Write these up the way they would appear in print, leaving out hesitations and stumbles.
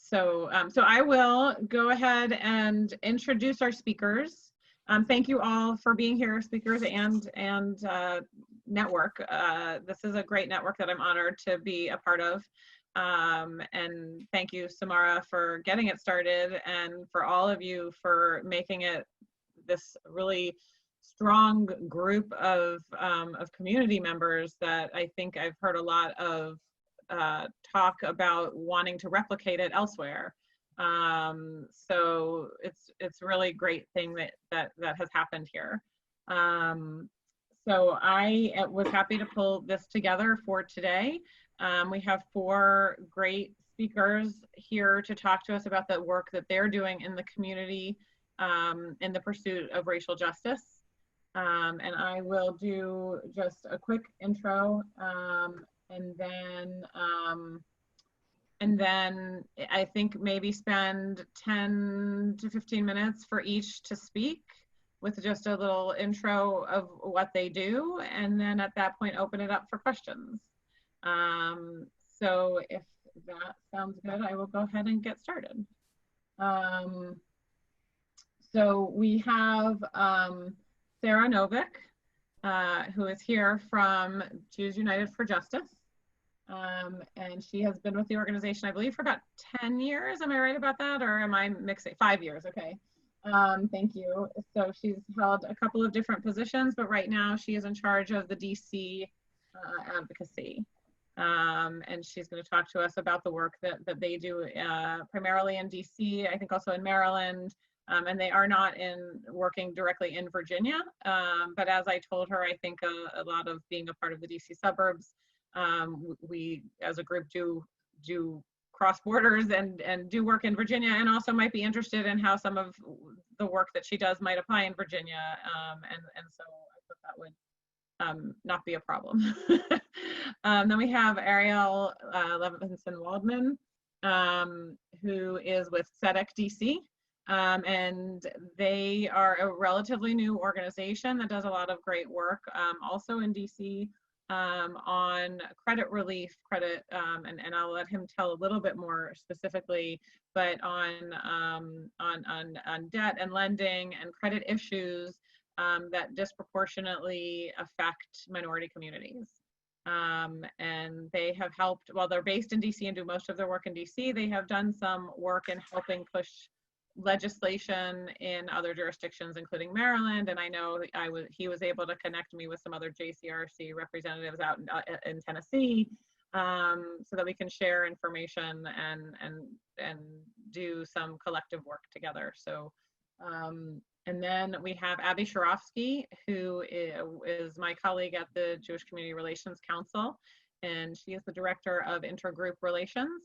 So I will go ahead and introduce our speakers. Thank you all for being here, speakers and network. This is a great network that I'm honored to be a part of. And thank you, Samara, for getting it started, and for all of you for making it this really strong group of community members that I think I've heard a lot of talk about wanting to replicate it elsewhere. So it's really great thing that has happened here. So I was happy to pull this together for today. We have 4 great speakers here to talk to us about the work that they're doing in the community in the pursuit of racial justice. And I will do just a quick intro, and then I think maybe spend 10 to 15 minutes for each to speak with just a little intro of what they do, and then at that point open it up for questions. So if that sounds good, I will go ahead and get started. So we have Sarah Novick, who is here from Jews United for Justice. And she has been with the organization, I believe, for about 10 years. Am I right about that? Or am I mixing? 5 years, okay. Thank you. So she's held a couple of different positions, but right now she is in charge of the DC Advocacy. And she's going to talk to us about the work that they do primarily in DC, I think also in Maryland. And they are not working directly in Virginia. But as I told her, I think a lot of being a part of the DC suburbs, we as a group do cross borders and do work in Virginia, and also might be interested in how some of the work that she does might apply in Virginia. And so I thought that would not be a problem. Then we have Ariel Levinson-Waldman, who is with SEDEC DC. And they are a relatively new organization that does a lot of great work, also in DC, on credit relief, and I'll let him tell a little bit more specifically, but on debt and lending and credit issues that disproportionately affect minority communities. And they have helped, while they're based in DC and do most of their work in DC, they have done some work in helping push legislation in other jurisdictions, including Maryland, and I know he was able to connect me with some other JCRC representatives out in Tennessee, so that we can share information and do some collective work together. So, and then we have Abby Sharofsky, who is my colleague at the Jewish Community Relations Council, and she is the director of intergroup relations.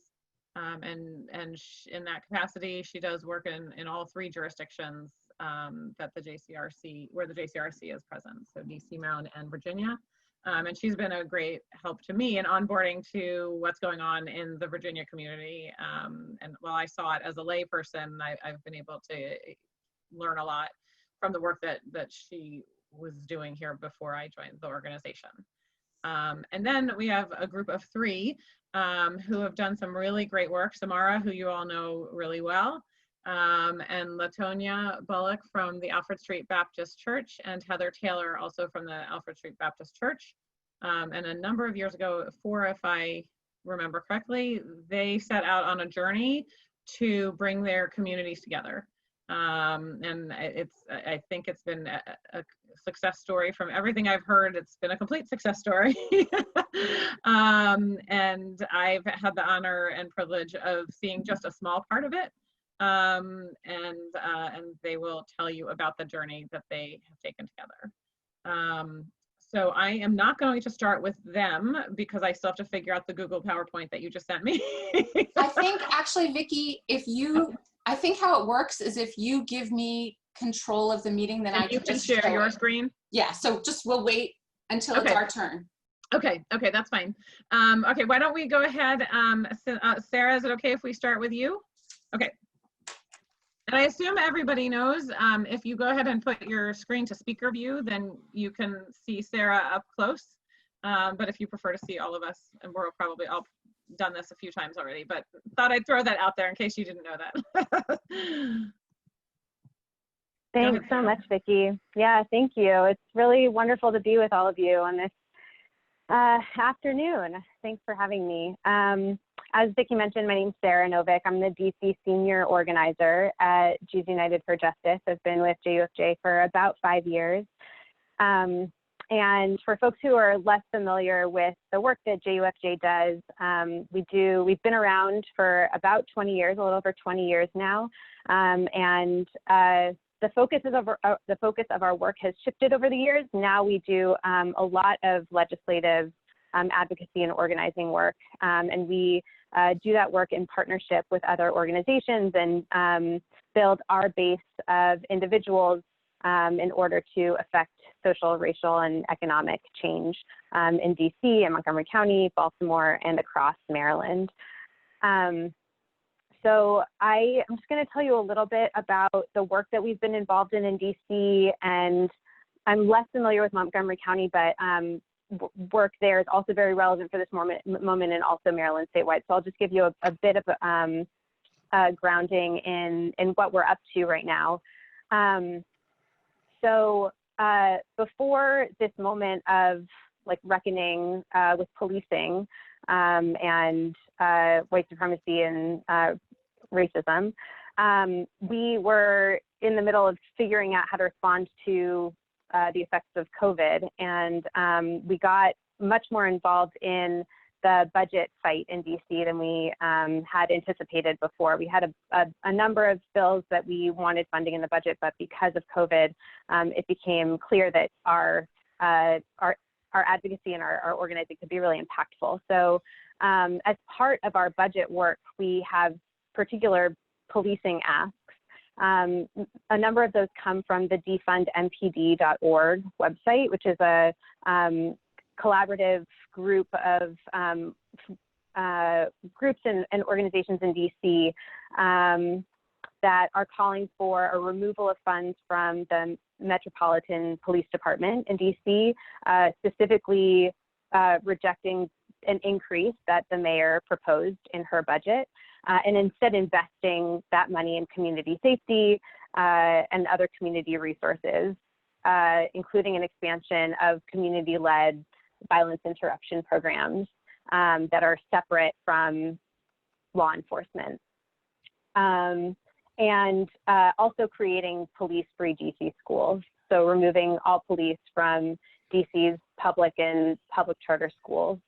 And in that capacity, she does work in all 3 jurisdictions that the JCRC, where the JCRC is present, so DC, Maryland, and Virginia. And she's been a great help to me in onboarding to what's going on in the Virginia community. And while I saw it as a layperson, I've been able to learn a lot from the work that she was doing here before I joined the organization. And then we have a group of 3 who have done some really great work. Samara, who you all know really well, and Latonia Bullock from the Alfred Street Baptist Church, and Heather Taylor, also from the Alfred Street Baptist Church. And a number of years ago, 4 if I remember correctly, they set out on a journey to bring their communities together. And I think it's been a success story. From everything I've heard, it's been a complete success story. And I've had the honor and privilege of seeing just a small part of it. And they will tell you about the journey that they have taken together. So I am not going to start with them because I still have to figure out the Google PowerPoint that you just sent me. I think actually, Vicki, I think how it works is if you give me control of the meeting, then I can just share your screen. Yeah, so we'll wait until it's our turn. Okay, that's fine. Okay, why don't we go ahead, Sarah, is it okay if we start with you? Okay. And I assume everybody knows, if you go ahead and put your screen to speaker view, then you can see Sarah up close. But if you prefer to see all of us, and done this a few times already, but thought I'd throw that out there in case you didn't know that. Thanks so much, Vicki. Yeah, thank you. It's really wonderful to be with all of you on this afternoon. Thanks for having me. As Vicki mentioned, my name's Sarah Novick. I'm the DC Senior Organizer at Jews United for Justice. I've been with JUFJ for about 5 years. And for folks who are less familiar with the work that JUFJ does, we've been around for about 20 years, a little over 20 years now. The focus of our work has shifted over the years. Now we do a lot of legislative advocacy and organizing work, and we do that work in partnership with other organizations and build our base of individuals in order to affect social, racial, and economic change in DC and Montgomery County, Baltimore, and across Maryland. So I'm just going to tell you a little bit about the work that we've been involved in DC, and I'm less familiar with Montgomery County, but work there is also very relevant for this moment and also Maryland statewide. So I'll just give you a bit of grounding in what we're up to right now. Before this moment of like reckoning with policing and white supremacy and racism, we were in the middle of figuring out how to respond to the effects of COVID, and we got much more involved in the budget fight in DC than we had anticipated before. We had a number of bills that we wanted funding in the budget, but because of COVID, it became clear that our advocacy and our organizing could be really impactful. So as part of our budget work, we have particular policing asks. A number of those come from the defundmpd.org website, which is a collaborative group of groups and organizations in DC that are calling for a removal of funds from the Metropolitan Police Department in DC, specifically rejecting an increase that the mayor proposed in her budget, and instead investing that money in community safety and other community resources, including an expansion of community-led violence interruption programs that are separate from law enforcement. And also creating police-free DC schools. So removing all police from DC's public and public charter schools.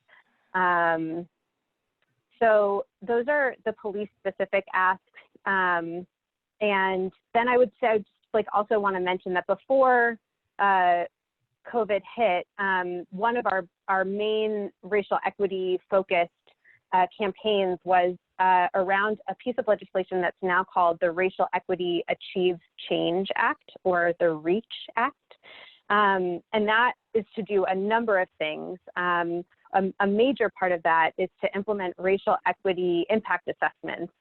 So those are the police-specific asks. And then I would say, I just like also want to mention that before COVID hit, one of our main racial equity focused campaigns was around a piece of legislation that's now called the Racial Equity Achieves Change Act, or the REACH Act. And that is to do a number of things. A major part of that is to implement racial equity impact assessments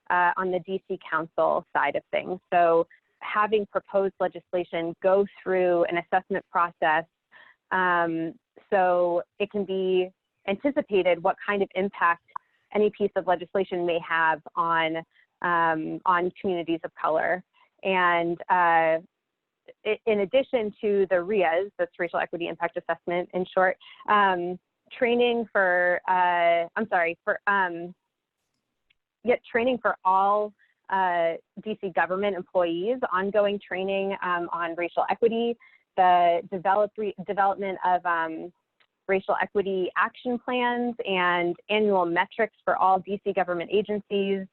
on the DC Council side of things. So having proposed legislation go through an assessment process so it can be anticipated what kind of impact any piece of legislation may have on communities of color. And in addition to the REIAs, that's Racial Equity Impact Assessment in short, training for training for all DC government employees, ongoing training on racial equity, the development of racial equity action plans and annual metrics for all DC government agencies,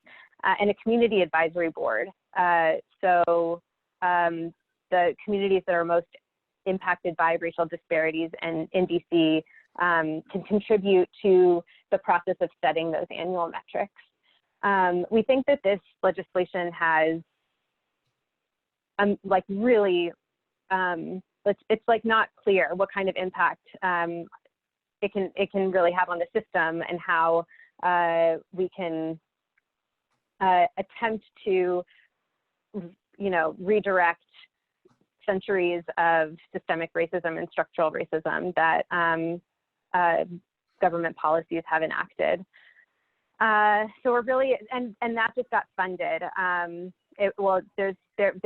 and a community advisory board. So the communities that are most impacted by racial disparities and in DC can contribute to the process of setting those annual metrics. We think that this legislation has like really, it's like not clear what kind of impact it can really have on the system, and how we can attempt to, redirect centuries of systemic racism and structural racism that government policies have enacted. So we're really, and that just got funded. There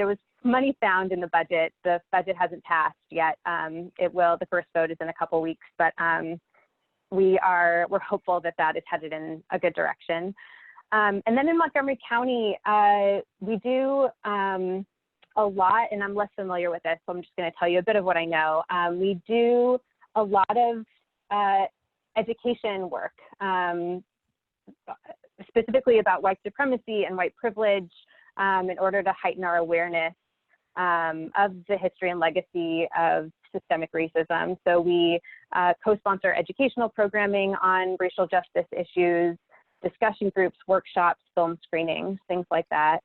was money found in the budget. The budget hasn't passed yet. It will. The first vote is in a couple weeks, but we're hopeful that that is headed in a good direction. And then in Montgomery County, we do a lot, and I'm less familiar with this, so I'm just going to tell you a bit of what I know. We do a lot of education work, specifically about white supremacy and white privilege, in order to heighten our awareness of the history and legacy of systemic racism. So we co-sponsor educational programming on racial justice issues, discussion groups, workshops, film screenings, things like that.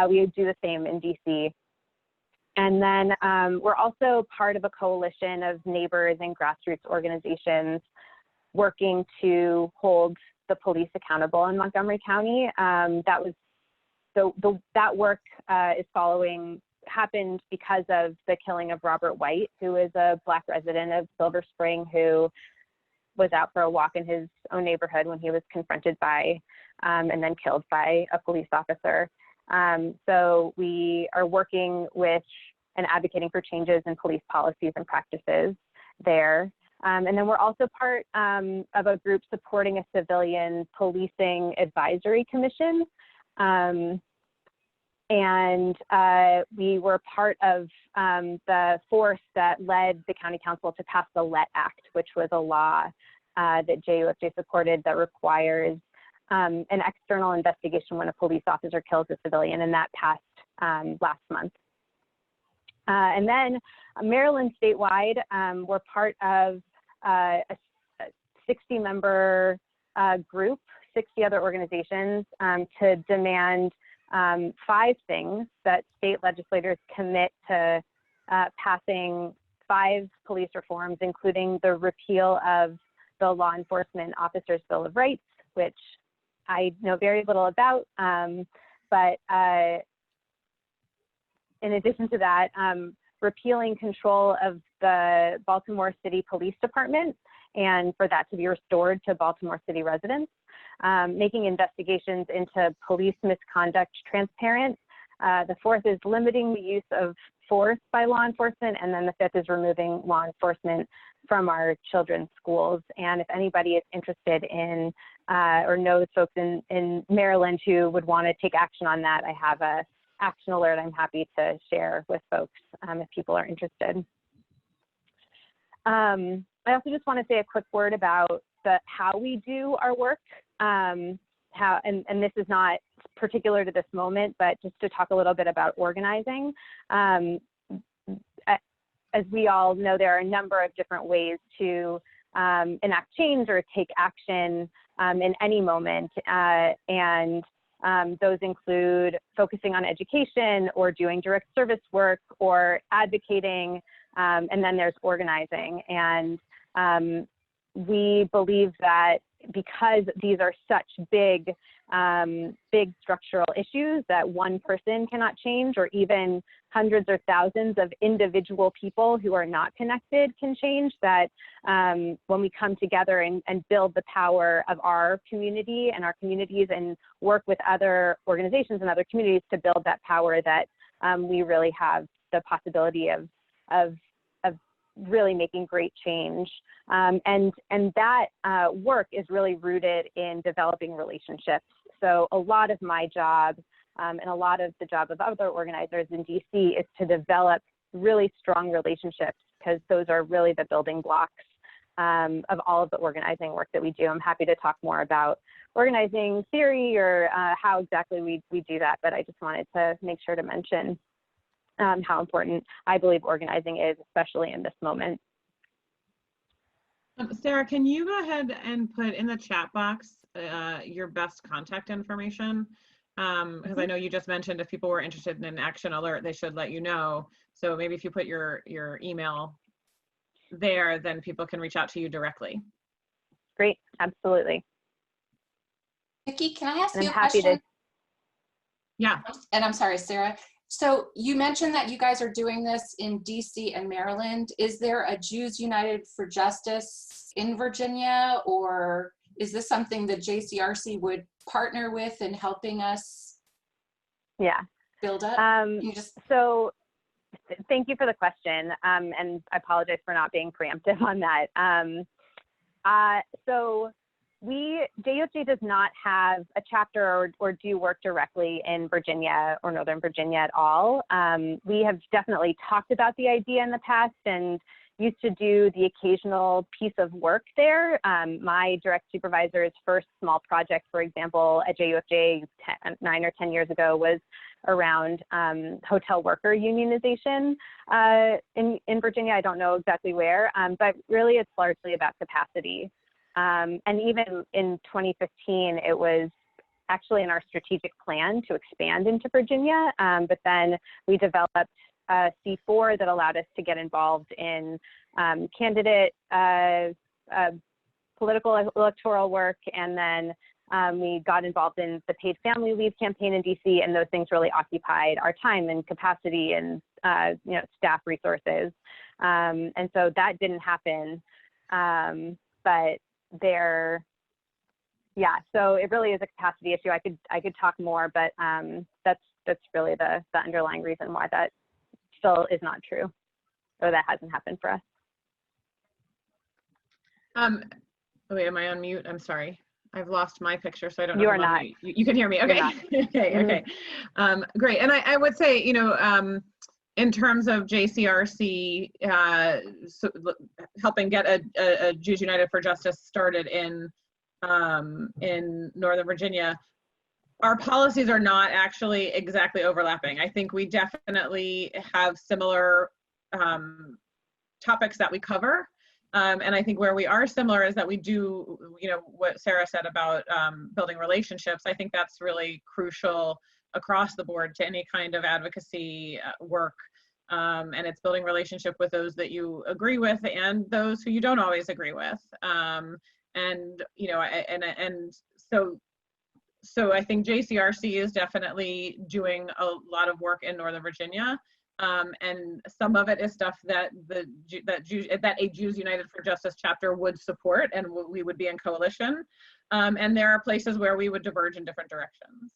We do the same in DC. And then we're also part of a coalition of neighbors and grassroots organizations working to hold the police accountable in Montgomery County. That work happened because of the killing of Robert White, who is a Black resident of Silver Spring who was out for a walk in his own neighborhood when he was confronted by and then killed by a police officer. So we are working with and advocating for changes in police policies and practices there. And then we're also part of a group supporting a civilian policing advisory commission. And we were part of the force that led the county council to pass the LET Act, which was a law that JUFJ supported that requires an external investigation when a police officer kills a civilian, and that passed last month. And then Maryland statewide, we're part of a 60-member group, 60 other organizations to demand 5 things that state legislators commit to passing 5 police reforms, including the repeal of the Law Enforcement Officers' Bill of Rights, which I know very little about, but in addition to that, repealing control of the Baltimore City Police Department and for that to be restored to Baltimore City residents, making investigations into police misconduct transparent. The 4th is limiting the use of force by law enforcement, and then the 5th is removing law enforcement from our children's schools. And if anybody is interested in or knows folks in Maryland who would want to take action on that, I have a action alert I'm happy to share with folks if people are interested. I also just want to say a quick word about how we do our work. And this is not particular to this moment, but just to talk a little bit about organizing. As we all know, there are a number of different ways to enact change or take action in any moment. And those include focusing on education or doing direct service work or advocating, and then there's organizing. And we believe that because these are such big structural issues that one person cannot change, or even hundreds or thousands of individual people who are not connected can change, that when we come together and build the power of our community and our communities and work with other organizations and other communities to build that power, that we really have the possibility of really making great change. And that work is really rooted in developing relationships. So a lot of my job and a lot of the job of other organizers in DC is to develop really strong relationships, because those are really the building blocks of all of the organizing work that we do. I'm happy to talk more about organizing theory or how exactly we do that, but I just wanted to make sure to mention how important I believe organizing is, especially in this moment. Sarah, can you go ahead and put in the chat box your best contact information? Because I know you just mentioned if people were interested in an action alert, they should let you know. So maybe if you put your email there, then people can reach out to you directly. Great, absolutely. Vicki, can I ask And you I'm a happy question? Yeah. And I'm sorry, Sarah. So you mentioned that you guys are doing this in DC and Maryland. Is there a Jews United for Justice in Virginia, or is this something that JCRC would partner with in helping us Yeah. build up? You just So thank you for the question. And I apologize for not being preemptive on that. So JUFJ does not have a chapter or do work directly in Virginia or Northern Virginia at all. We have definitely talked about the idea in the past and used to do the occasional piece of work there. My direct supervisor's first small project, for example, at JUFJ 9 or 10 years ago was around hotel worker unionization in Virginia. I don't know exactly where, but really it's largely about capacity. And even in 2015, it was actually in our strategic plan to expand into Virginia, but then we developed C4 that allowed us to get involved in candidate political electoral work, and then we got involved in the paid family leave campaign in DC, and those things really occupied our time and capacity and staff resources. And so that didn't happen, but so it really is a capacity issue. I could talk more, but that's really the underlying reason why that still is not true, or that hasn't happened for us. Wait, am I on mute? I'm sorry. I've lost my picture, so I don't know. You are not. You can hear me. Okay. Okay. Great. And I would say, in terms of JCRC helping get a Jews United for Justice started in Northern Virginia, our policies are not actually exactly overlapping. I think we definitely have similar topics that we cover. And I think where we are similar is that we do, what Sarah said about building relationships. I think that's really crucial across the board to any kind of advocacy work. And it's building relationship with those that you agree with and those who you don't always agree with. So I think JCRC is definitely doing a lot of work in Northern Virginia. And some of it is stuff that a Jews United for Justice chapter would support, and we would be in coalition. And there are places where we would diverge in different directions.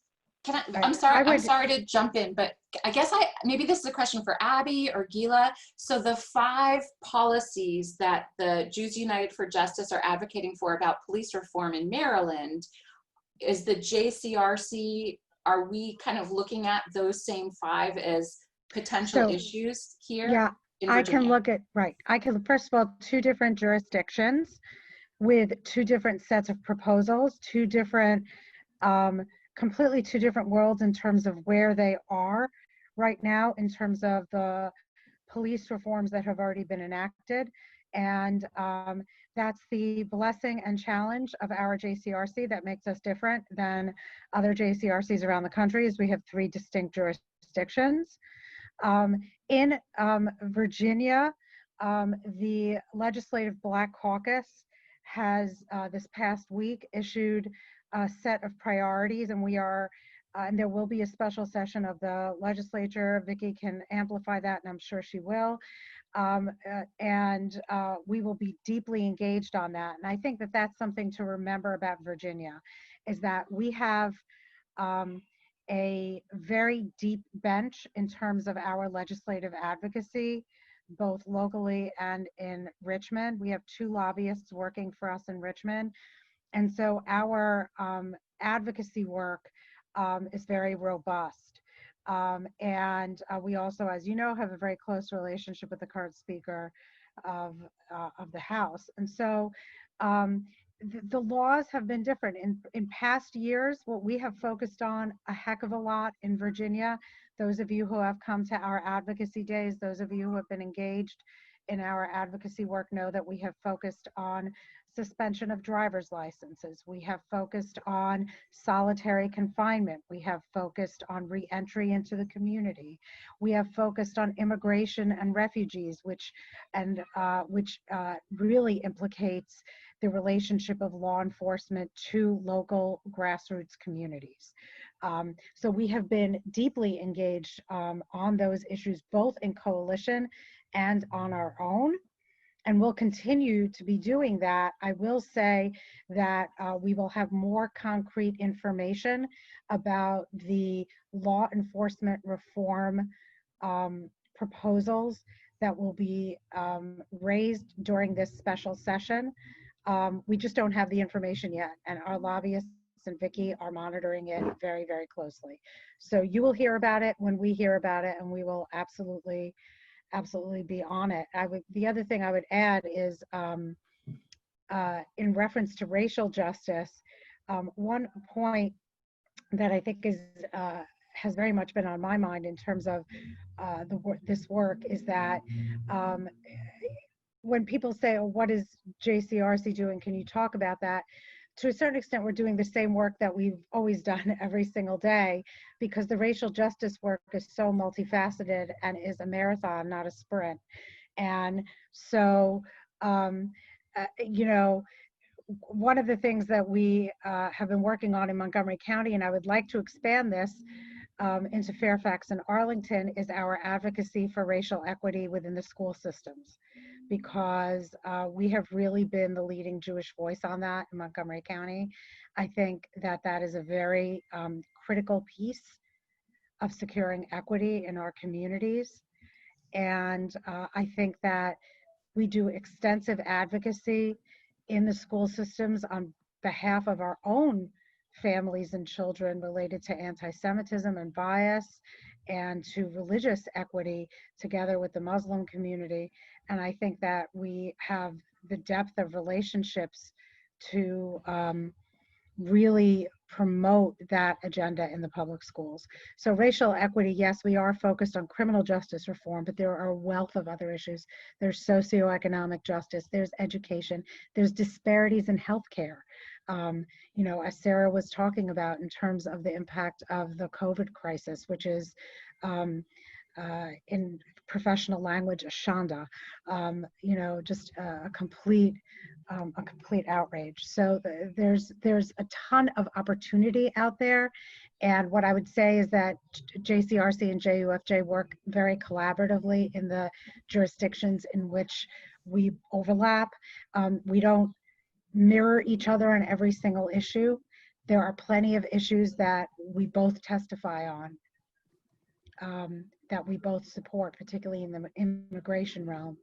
I'm sorry to jump in, but I guess maybe this is a question for Abby or Gila. So the 5 policies that the Jews United for Justice are advocating for about police reform in Maryland, is the JCRC, are we kind of looking at those same 5 as potential issues here? Yeah, I can look at, I can, first of all, 2 different jurisdictions with 2 different sets of proposals, 2 different, completely 2 different worlds in terms of where they are right now in terms of the police reforms that have already been enacted. And that's the blessing and challenge of our JCRC that makes us different than other JCRCs around the country, is we have 3 distinct jurisdictions. In Virginia, the Legislative Black Caucus has this past week issued a set of priorities, and we are, and there will be a special session of the legislature. Vicki can amplify that, and I'm sure she will. We will be deeply engaged on that. And I think that that's something to remember about Virginia, is that we have a very deep bench in terms of our legislative advocacy, both locally and in Richmond. We have 2 lobbyists working for us in Richmond. And so our advocacy work is very robust. We also, as you know, have a very close relationship with the current Speaker of the House. And so the laws have been different. In past years, what we have focused on a heck of a lot in Virginia, those of you who have come to our advocacy days, those of you who have been engaged in our advocacy work know that we have focused on suspension of driver's licenses. We have focused on solitary confinement. We have focused on re-entry into the community. We have focused on immigration and refugees, which really implicates the relationship of law enforcement to local grassroots communities. So we have been deeply engaged on those issues, both in coalition and on our own. and we'll continue to be doing that. I will say that we will have more concrete information about the law enforcement reform proposals that will be raised during this special session. We just don't have the information yet, and our lobbyists and Vicki are monitoring it very, very closely. So you will hear about it when we hear about it, and we will absolutely be on it. The other thing I would add is in reference to racial justice, one point that I think is has very much been on my mind in terms of this work is that when people say, oh, what is JCRC doing? Can you talk about that? To a certain extent, we're doing the same work that we've always done every single day, because the racial justice work is so multifaceted and is a marathon, not a sprint. And so, you know, one of the things that we have been working on in Montgomery County, and I would like to expand this into Fairfax and Arlington, is our advocacy for racial equity within the school systems, because we have really been the leading Jewish voice on that in Montgomery County. I think that that is a very critical piece of securing equity in our communities. And I think that we do extensive advocacy in the school systems on behalf of our own families and children related to anti-Semitism and bias, and to religious equity together with the Muslim community. And I think that we have the depth of relationships to really promote that agenda in the public schools. So racial equity, yes, we are focused on criminal justice reform, but there are a wealth of other issues. There's socioeconomic justice, there's education, there's disparities in healthcare. You know, as Sarah was talking about in terms of the impact of the COVID crisis, which is in professional language, a shanda, you know, just a complete outrage. So there's a ton of opportunity out there. And what I would say is that JCRC and JUFJ work very collaboratively in the jurisdictions in which we overlap. We don't mirror each other on every single issue. There are plenty of issues that we both testify on, that we both support, particularly in the immigration realm.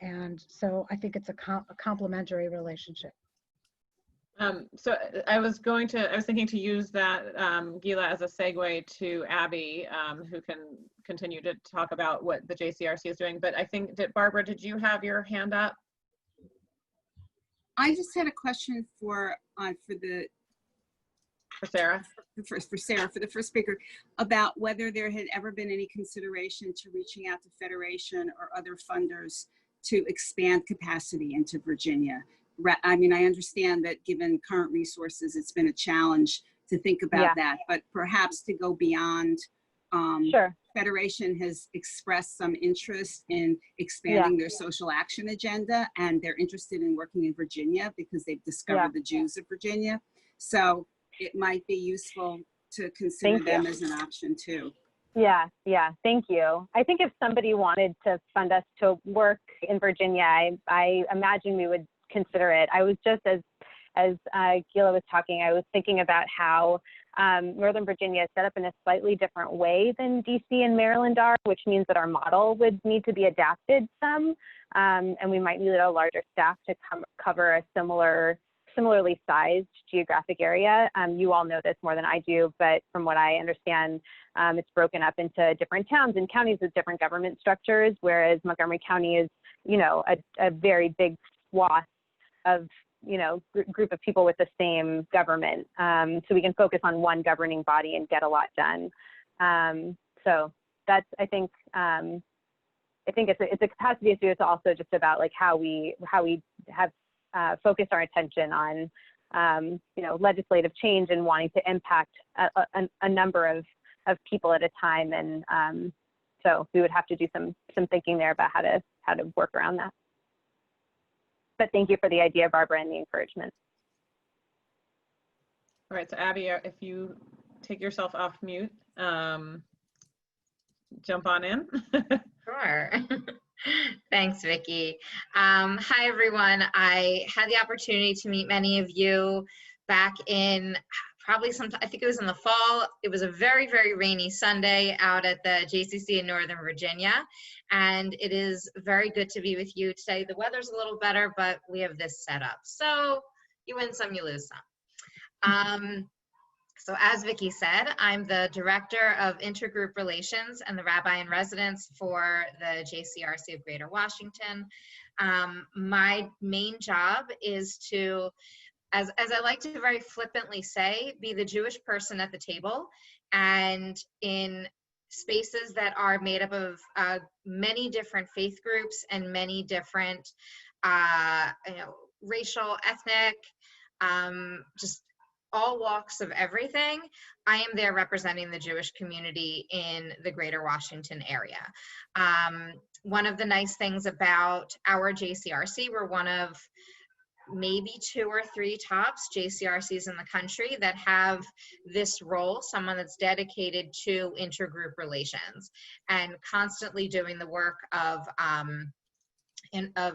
And so I think it's a complementary relationship. So I was thinking to use that, Gila, as a segue to Abby, who can continue to talk about what the JCRC is doing. But I think that, Barbara, did you have your hand up? I just had a question for Sarah? For Sarah, for the first speaker, about whether there had ever been any consideration to reaching out to Federation or other funders to expand capacity into Virginia. I mean, I understand that given current resources, it's been a challenge to think about that, but perhaps to go beyond. Sure. Federation has expressed some interest in expanding their social action agenda, and they're interested in working in Virginia because they've discovered the Jews of Virginia. So it might be useful to consider them as an option too. Yeah, thank you. I think if somebody wanted to fund us to work in Virginia, I imagine we would consider it. I was just, as Gila was talking, I was thinking about how Northern Virginia is set up in a slightly different way than DC and Maryland are, which means that our model would need to be adapted some, and we might need a larger staff to cover a similarly sized geographic area. You all know this more than I do, but from what I understand, it's broken up into different towns and counties with different government structures, whereas Montgomery County is, you know, a very big swath of, you know, group of people with the same government. So we can focus on one governing body and get a lot done. So that's, I think it's a capacity issue. It's also just about like how we have focused our attention on, you know, legislative change and wanting to impact a number of people at a time. And so we would have to do some thinking there about how to work around that. But thank you for the idea, Barbara, and the encouragement. All right, so Abby, if you take yourself off mute, jump on in. Sure. Thanks, Vicki. Hi, everyone. I had the opportunity to meet many of you back in probably sometime, I think it was in the fall. It was a very, very rainy Sunday out at the JCC in Northern Virginia. And it is very good to be with you today. The weather's a little better, but we have this set up. So you win some, you lose some. So as Vicki said, I'm the Director of Intergroup Relations and the Rabbi in Residence for the JCRC of Greater Washington. My main job is to, as I like to very flippantly say, be the Jewish person at the table, and in spaces that are made up of many different faith groups and many different racial, ethnic, just all walks of everything. I am there representing the Jewish community in the Greater Washington area. One of the nice things about our JCRC, we're one of maybe 2 or 3 tops JCRCs in the country that have this role, someone that's dedicated to intergroup relations and constantly doing the work of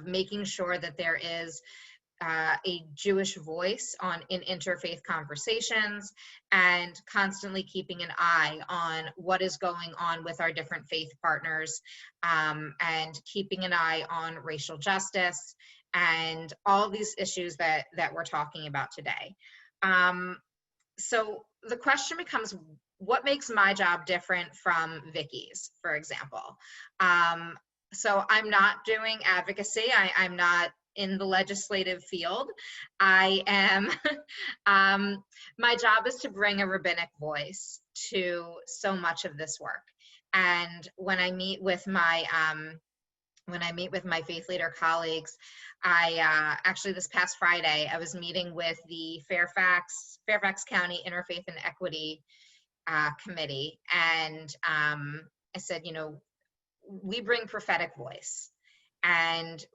making sure that there is a Jewish voice in interfaith conversations, and constantly keeping an eye on what is going on with our different faith partners, and keeping an eye on racial justice and all these issues that we're talking about today. So the question becomes, what makes my job different from Vicki's, for example? So I'm not doing advocacy. I'm not in the legislative field. I am, my job is to bring a rabbinic voice to so much of this work. And when I meet with my faith leader colleagues, actually this past Friday, I was meeting with the Fairfax County Interfaith and Equity Committee. And I said, we bring prophetic voice, and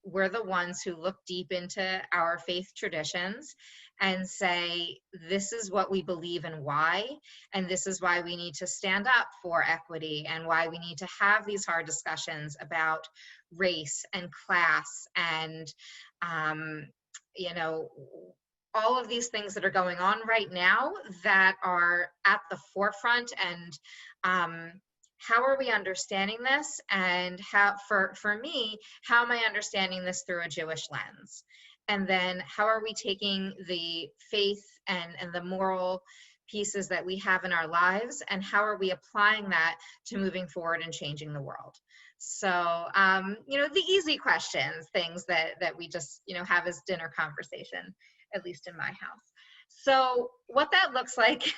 we're the ones who look deep into our faith traditions and say, this is what we believe and why, and this is why we need to stand up for equity, and why we need to have these hard discussions about race and class and, all of these things that are going on right now that are at the forefront. And how are we understanding this? And how, for me, how am I understanding this through a Jewish lens? And then how are we taking the faith and the moral pieces that we have in our lives, and how are we applying that to moving forward and changing the world? So, the easy questions, things that we just, have as dinner conversation, at least in my house. So what that looks like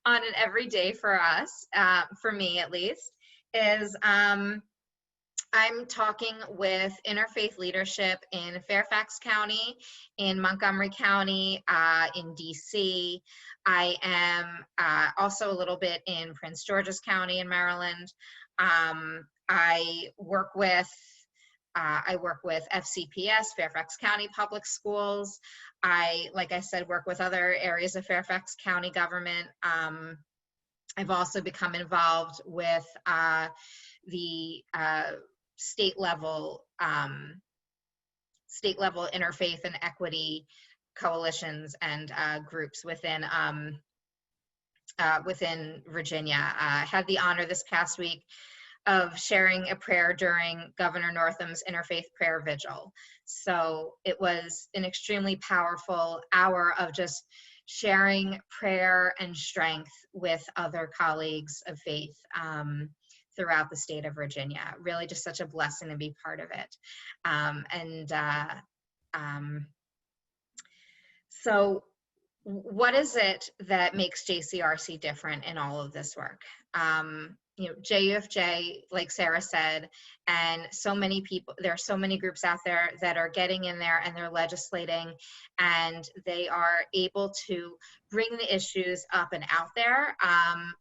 on an everyday for us, for me at least, is I'm talking with interfaith leadership in Fairfax County, in Montgomery County, in DC. I am also a little bit in Prince George's County in Maryland. I work with FCPS, Fairfax County Public Schools. Like I said, work with other areas of Fairfax County government. I've also become involved with the state level interfaith and equity coalitions and groups within Virginia. I had the honor this past week of sharing a prayer during Governor Northam's Interfaith Prayer Vigil. So it was an extremely powerful hour of just sharing prayer and strength with other colleagues of faith throughout the state of Virginia. Really just such a blessing to be part of it. So what is it that makes JCRC different in all of this work? JUFJ, like Sarah said, and so many people, there are so many groups out there that are getting in there and they're legislating, and they are able to bring the issues up and out there,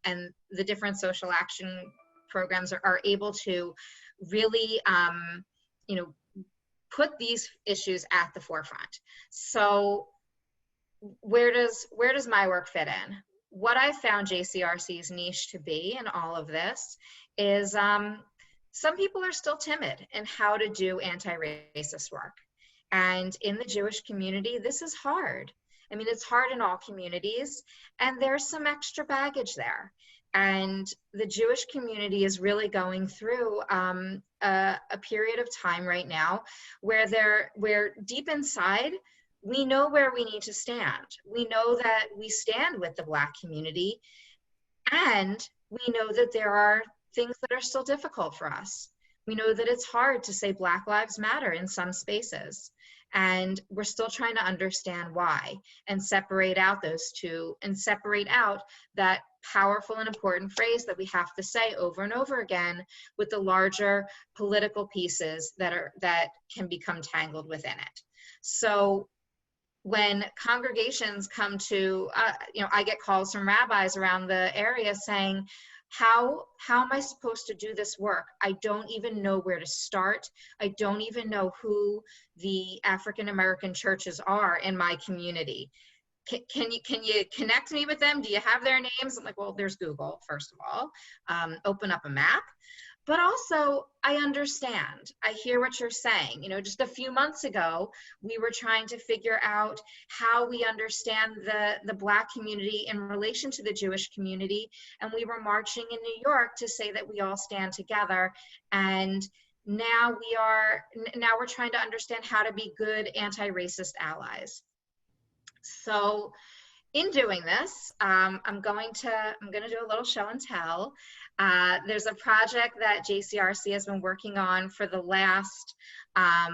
and the different social action programs are able to really, put these issues at the forefront. So where does my work fit in? What I found JCRC's niche to be in all of this is some people are still timid in how to do anti-racist work. And in the Jewish community, this is hard. I mean, it's hard in all communities, and there's some extra baggage there. And the Jewish community is really going through a period of time right now where deep inside, we know where we need to stand. We know that we stand with the Black community, and we know that there are things that are still difficult for us. We know that it's hard to say Black Lives Matter in some spaces. And we're still trying to understand why and separate out those two and separate out that powerful and important phrase that we have to say over and over again with the larger political pieces that can become tangled within it. So when congregations come to, I get calls from rabbis around the area saying, how am I supposed to do this work? I don't even know where to start. I don't even know who the African American churches are in my community. Can you connect me with them? Do you have their names? I'm like, well, there's Google, first of all. Open up a map. But also, I understand. I hear what you're saying. You know, just a few months ago, we were trying to figure out how we understand the Black community in relation to the Jewish community. And we were marching in New York to say that we all stand together. And now we're trying to understand how to be good anti-racist allies. So in doing this, I'm going to do a little show and tell. There's a project that JCRC has been working on for the last, I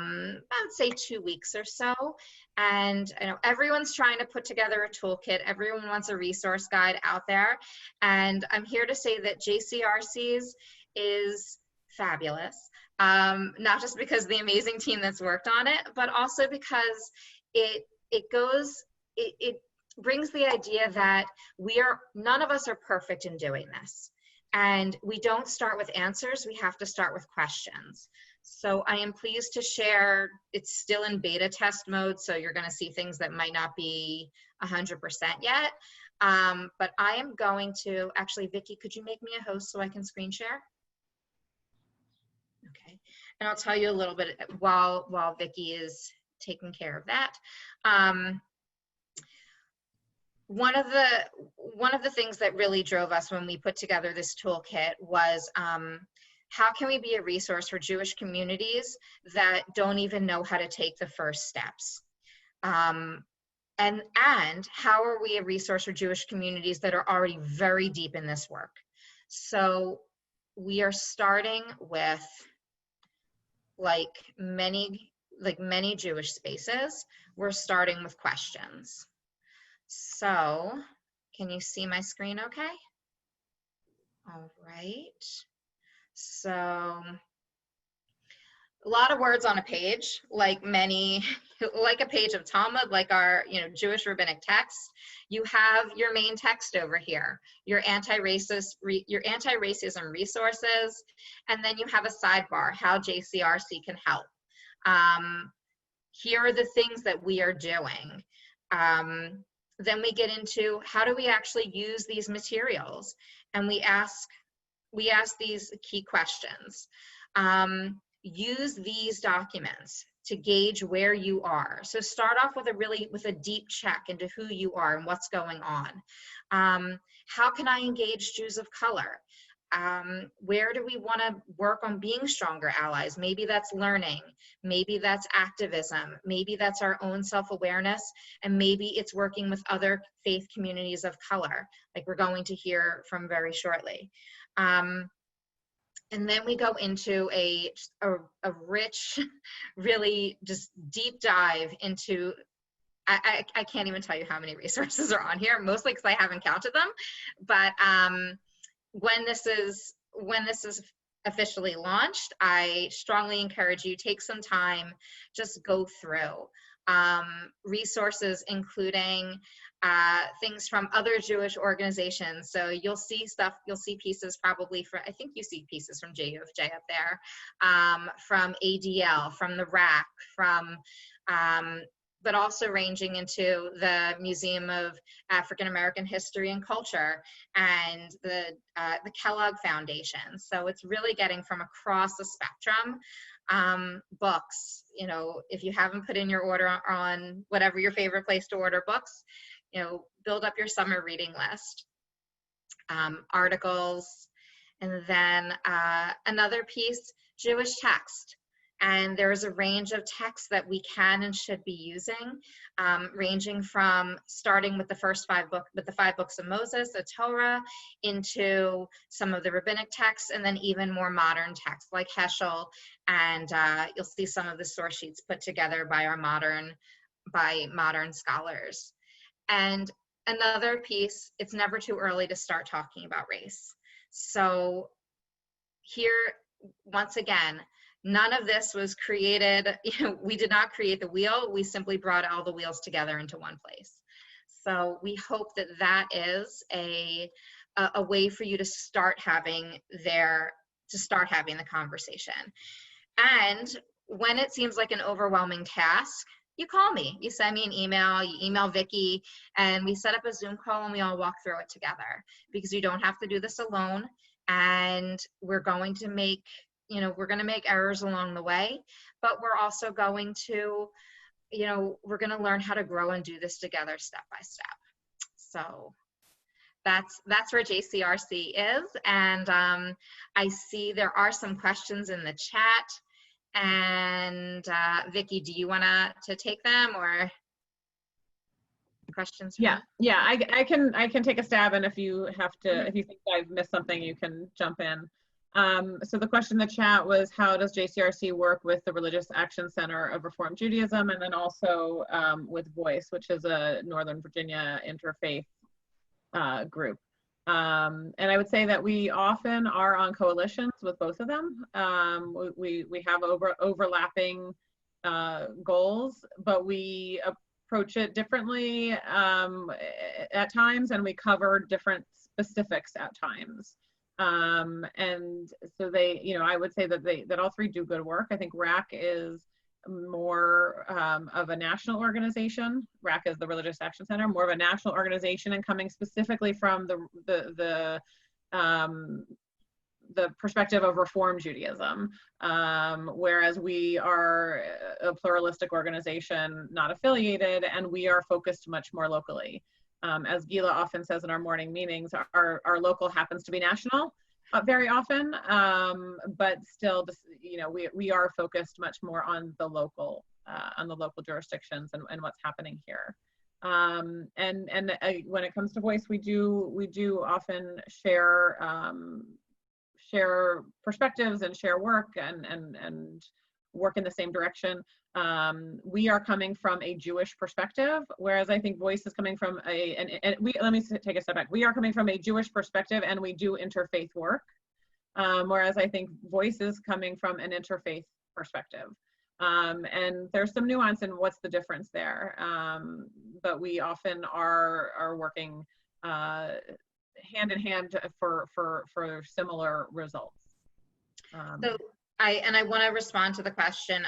would say 2 weeks or so. And I know everyone's trying to put together a toolkit. Everyone wants a resource guide out there. And I'm here to say that JCRC's is fabulous. Not just because of the amazing team that's worked on it, but also because it brings the idea that none of us are perfect in doing this. And we don't start with answers, we have to start with questions. So I am pleased to share, it's still in beta test mode, so you're gonna see things that might not be 100% yet. But I am going to, actually, Vicki, could you make me a host so I can screen share? Okay, and I'll tell you a little bit while Vicki is taking care of that. One of the things that really drove us when we put together this toolkit was how can we be a resource for Jewish communities that don't even know how to take the first steps? And how are we a resource for Jewish communities that are already very deep in this work? So we are starting with, like many Jewish spaces, we're starting with questions. So, can you see my screen okay? All right. So, a lot of words on a page, like a page of Talmud, like our Jewish rabbinic text. You have your main text over here, your anti-racism resources, and then you have a sidebar, how JCRC can help. Here are the things that we are doing. Then we get into how do we actually use these materials, and we ask these key questions. Use these documents to gauge where you are. So start off with a deep check into who you are and what's going on. How can I engage Jews of color? Where do we want to work on being stronger allies? Maybe that's learning, maybe that's activism, maybe that's our own self-awareness, and maybe it's working with other faith communities of color, like we're going to hear from very shortly. And then we go into a rich, really just deep dive into, I can't even tell you how many resources are on here, mostly because I haven't counted them, but when this is officially launched, I strongly encourage you, take some time, just go through resources, including things from other Jewish organizations. So you'll see pieces probably from, I think you see pieces from JUFJ up there, from ADL, from the RAC, from but also ranging into the Museum of African American History and Culture and the Kellogg Foundation. So it's really getting from across the spectrum. Books, you know, if you haven't put in your order on whatever your favorite place to order books, you know, build up your summer reading list. Articles, and then another piece, Jewish text. And there's a range of texts that we can and should be using, ranging from starting with the five books of Moses, the Torah, into some of the rabbinic texts, and then even more modern texts like Heschel. And you'll see some of the source sheets put together by modern scholars. And another piece, it's never too early to start talking about race. So here, once again, none of this was created, you know, we did not create the wheel, we simply brought all the wheels together into one place. So we hope that that is a way for you to start having the conversation. And when it seems like an overwhelming task, you call me, you send me an email, you email Vicky, and we set up a Zoom call and we all walk through it together, because you don't have to do this alone. And we're going to make errors along the way, but we're also going to, you know, we're going to learn how to grow and do this together step by step. So that's where JCRC is. And I see there are some questions in the chat. And Vicky, do you want to take them, or questions? Yeah, I can take a stab, and if you think I've missed something, you can jump in. So the question in the chat was, how does JCRC work with the Religious Action Center of Reform Judaism, and then also with Voice, which is a Northern Virginia interfaith group. And I would say that we often are on coalitions with both of them. We have overlapping goals, but we approach it differently at times, and we cover different specifics at times. And so they, you know, I would say that all three do good work. I think RAC is more of a national organization. RAC is the Religious Action Center, more of a national organization, and coming specifically from the perspective of Reform Judaism, whereas we are a pluralistic organization, not affiliated, and we are focused much more locally. As Gila often says in our morning meetings, our local happens to be national very often, but still, you know, we are focused much more on the local jurisdictions and what's happening here. And when it comes to Voice, we do often share perspectives and share work and work in the same direction. We are coming from a Jewish perspective, whereas I think Voice is coming from let me take a step back. We are coming from a Jewish perspective, and we do interfaith work, whereas I think Voice is coming from an interfaith perspective. And there's some nuance in what's the difference there, but we often are working hand in hand for similar results. So I want to respond to the question,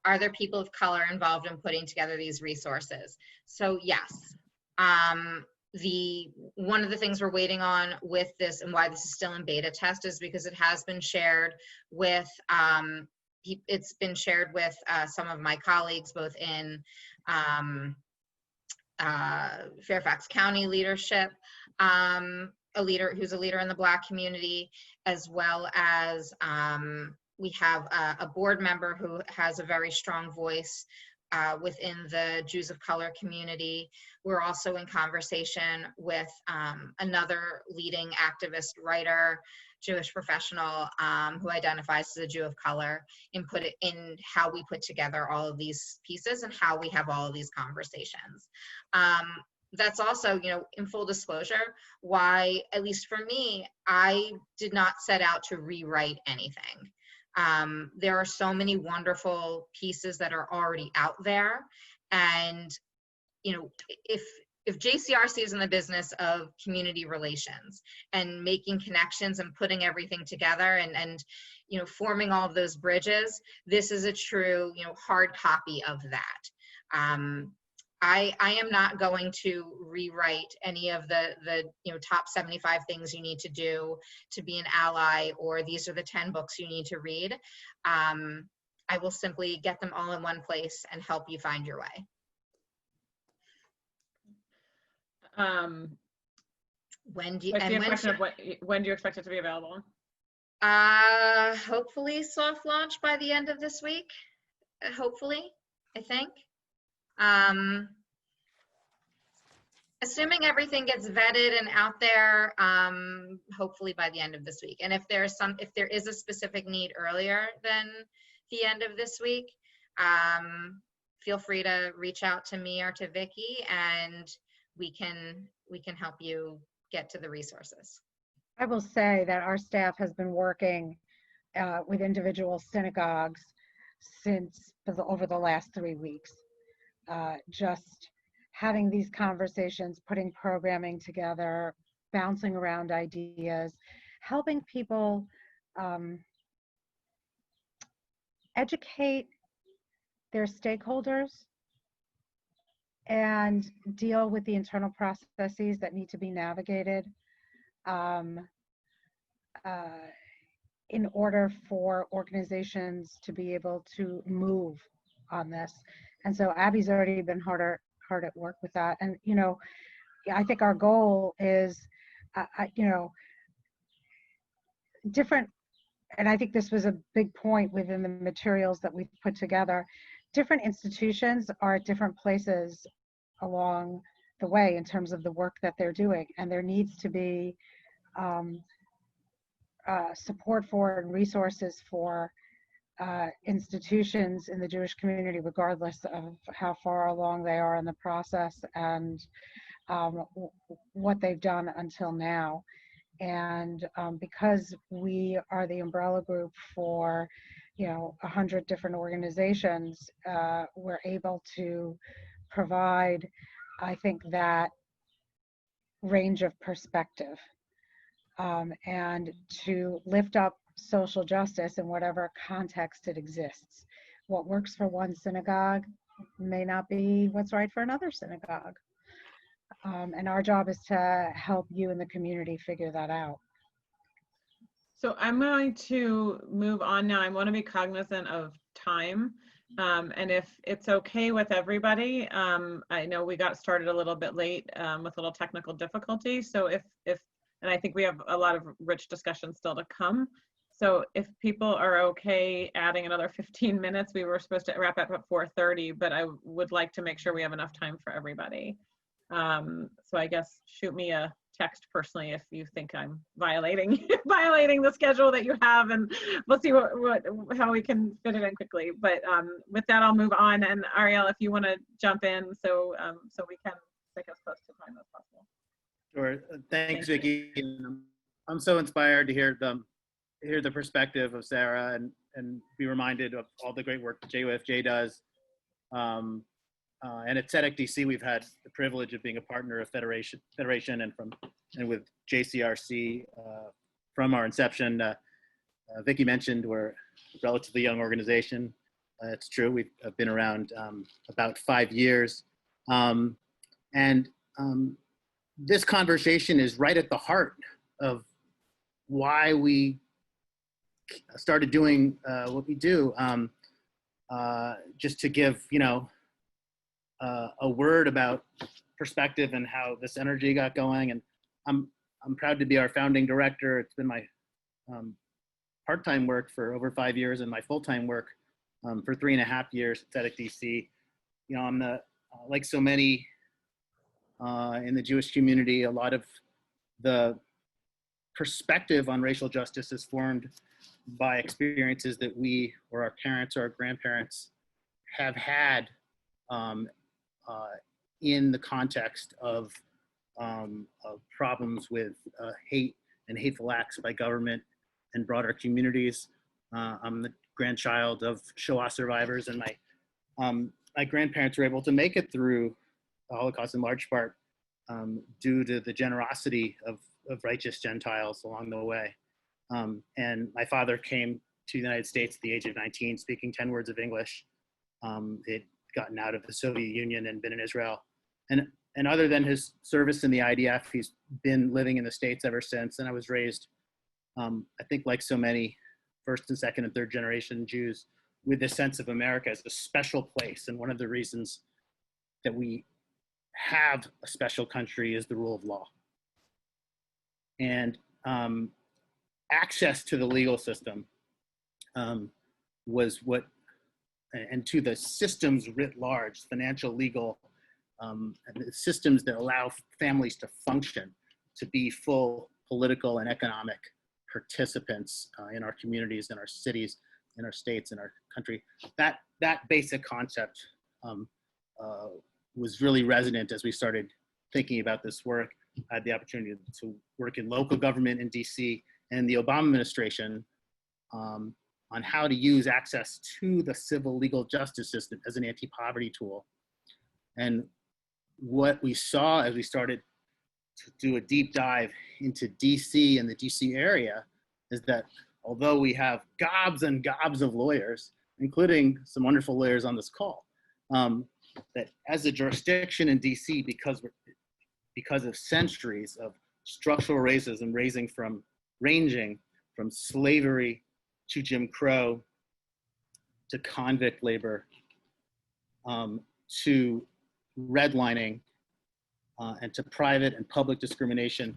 are there people of color involved in putting together these resources? So yes, one of the things we're waiting on with this, and why this is still in beta test, is because it has been shared with, it's been shared with some of my colleagues, both in Fairfax County leadership, who's a leader in the Black community, as well as we have a board member who has a very strong voice within the Jews of color community. We're also in conversation with another leading activist writer, Jewish professional, who identifies as a Jew of color, in how we put together all of these pieces and how we have all of these conversations. That's also, you know, in full disclosure, why, at least for me, I did not set out to rewrite anything. There are so many wonderful pieces that are already out there. And, you know, if JCRC is in the business of community relations and making connections and putting everything together and you know, forming all of those bridges, this is a true, you know, hard copy of that. I am not going to rewrite any of the top 75 things you need to do to be an ally, or these are the 10 books you need to read. I will simply get them all in one place and help you find your way. When do you expect it to be available? Hopefully soft launch by the end of this week. Hopefully, I think. Assuming everything gets vetted and out there, hopefully by the end of this week. And if there is a specific need earlier than the end of this week, feel free to reach out to me or to Vicky, and we can help you get to the resources. I will say that our staff has been working with individual synagogues over the last 3 weeks, just having these conversations, putting programming together, bouncing around ideas, helping people educate their stakeholders and deal with the internal processes that need to be navigated in order for organizations to be able to move on this. And so Abby's already been hard at work with that. And, I think our goal is, different, and I think this was a big point within the materials that we've put together. Different institutions are at different places along the way in terms of the work that they're doing, and there needs to be support for and resources for institutions in the Jewish community, regardless of how far along they are in the process and what they've done until now. And because we are the umbrella group for 100 different organizations, we're able to provide, I think, that range of perspective and to lift up social justice in whatever context it exists. What works for one synagogue may not be what's right for another synagogue. And our job is to help you in the community figure that out. So I'm going to move on now. I want to be cognizant of time. And if it's okay with everybody, I know we got started a little bit late with a little technical difficulty. So and I think we have a lot of rich discussion still to come. So if people are okay adding another 15 minutes, we were supposed to wrap up at 4:30, but I would like to make sure we have enough time for everybody. So I guess shoot me a text personally if you think I'm violating the schedule that you have, and we'll see how we can fit it in quickly. But with that, I'll move on. And Ariel, if you want to jump in, so we can stick as close to time as possible. Sure. Thanks, Vicki. I'm so inspired to hear the perspective of Sarah and be reminded of all the great work that JUFJ does. And at Tzedek DC, we've had the privilege of being a partner of Federation and with JCRC from our inception. Vicki mentioned we're a relatively young organization. It's true. We've been around about 5 years. This conversation is right at the heart of why we started doing what we do. Just to give, a word about perspective and how this energy got going. And I'm proud to be our founding director. It's been my part-time work for over 5 years and my full-time work for 3.5 years at Tzedek DC. I'm like so many in the Jewish community, a lot of the perspective on racial justice is formed by experiences that we or our parents or our grandparents have had in the context of problems with hate and hateful acts by government and broader communities. I'm the grandchild of Shoah survivors, and my grandparents were able to make it through the Holocaust in large part due to the generosity of righteous Gentiles along the way. And my father came to the United States at the age of 19, speaking 10 words of English. It gotten out of the Soviet Union and been in Israel. And other than his service in the IDF, he's been living in the States ever since. And I was raised, I think like so many first and second and third generation Jews, with this sense of America as a special place. And one of the reasons that we have a special country is the rule of law. And access to the legal system was what, and to the systems writ large, financial, legal, and the systems that allow families to function, to be full political and economic participants in our communities, in our cities, in our states, in our country. That basic concept was really resonant as we started thinking about this work. I had the opportunity to work in local government in DC and the Obama administration on how to use access to the civil legal justice system as an anti-poverty tool. And what we saw as we started to do a deep dive into DC and the DC area is that although we have gobs and gobs of lawyers, including some wonderful lawyers on this call, that as a jurisdiction in DC, because of centuries of structural racism ranging from slavery to Jim Crow to convict labor to redlining and to private and public discrimination,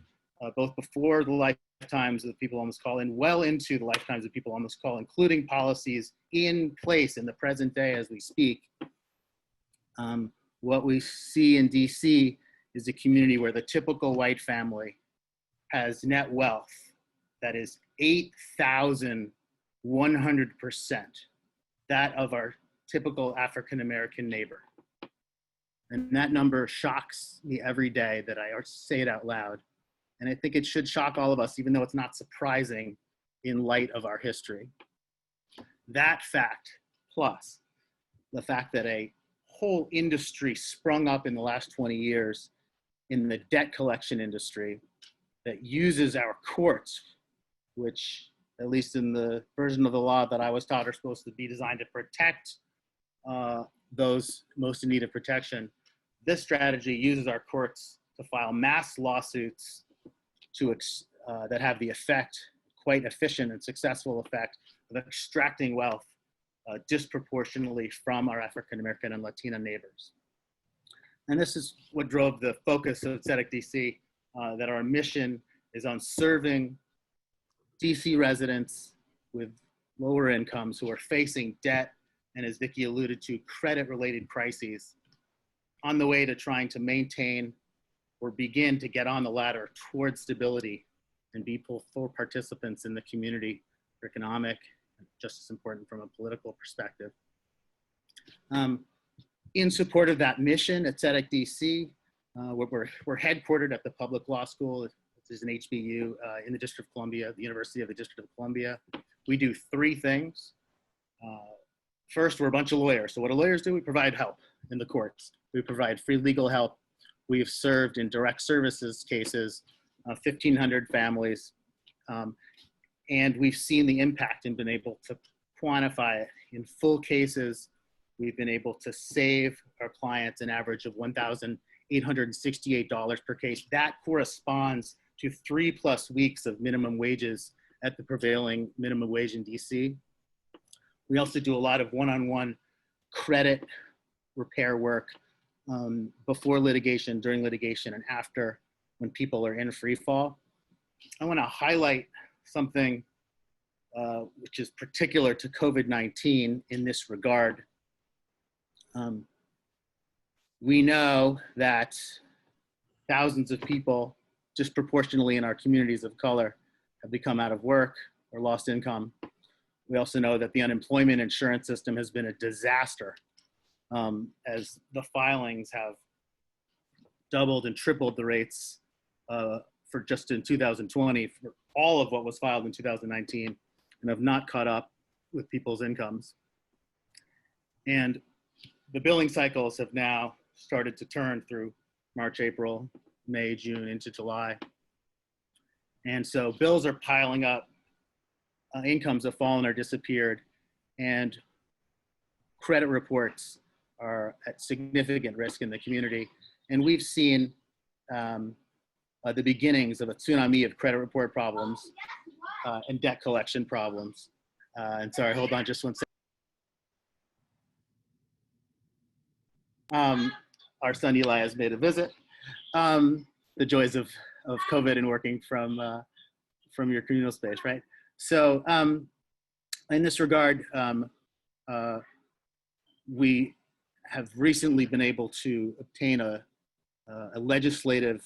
both before the lifetimes of the people on this call and well into the lifetimes of people on this call, including policies in place in the present day as we speak. What we see in DC is a community where the typical white family has net wealth that is 8,100% that of our typical African-American neighbor. And that number shocks me every day that I say it out loud. And I think it should shock all of us, even though it's not surprising in light of our history. That fact, plus the fact that a whole industry sprung up in the last 20 years in the debt collection industry that uses our courts, which at least in the version of the law that I was taught are supposed to be designed to protect those most in need of protection. This strategy uses our courts to file mass lawsuits that have the effect, quite efficient and successful effect, of extracting wealth disproportionately from our African American and Latina neighbors. And this is what drove the focus of Tzedek DC, that our mission is on serving DC residents with lower incomes who are facing debt and, as Vicki alluded to, credit-related crises on the way to trying to maintain or begin to get on the ladder towards stability and be full participants in the community for economic, just as important from a political perspective. In support of that mission at Tzedek DC, we're headquartered at the Public Law School, which is an HBU in the District of Columbia, the University of the District of Columbia. We do three things. First, we're a bunch of lawyers. So what do lawyers do? We provide help in the courts. We provide free legal help. We have served in direct services cases, 1,500 families, and we've seen the impact and been able to quantify it. In full cases, we've been able to save our clients an average of $1,868 per case. That corresponds to 3+ weeks of minimum wages at the prevailing minimum wage in DC. We also do a lot of one-on-one credit repair work before litigation, during litigation, and after, when people are in free fall. I want to highlight something which is particular to COVID-19 in this regard. We know that thousands of people disproportionately in our communities of color have become out of work or lost income. We also know that the unemployment insurance system has been a disaster, as the filings have doubled and tripled the rates for just in 2020 for all of what was filed in 2019, and have not caught up with people's incomes. And the billing cycles have now started to turn through March, April, May, June, into July. And so bills are piling up, incomes have fallen or disappeared, and credit reports are at significant risk in the community. And we've seen the beginnings of a tsunami of credit report problems and debt collection problems. And sorry, hold on just one second. Our son Eli has made a visit. The joys of COVID and working from your communal space, right? So in this regard, we have recently been able to obtain a legislative,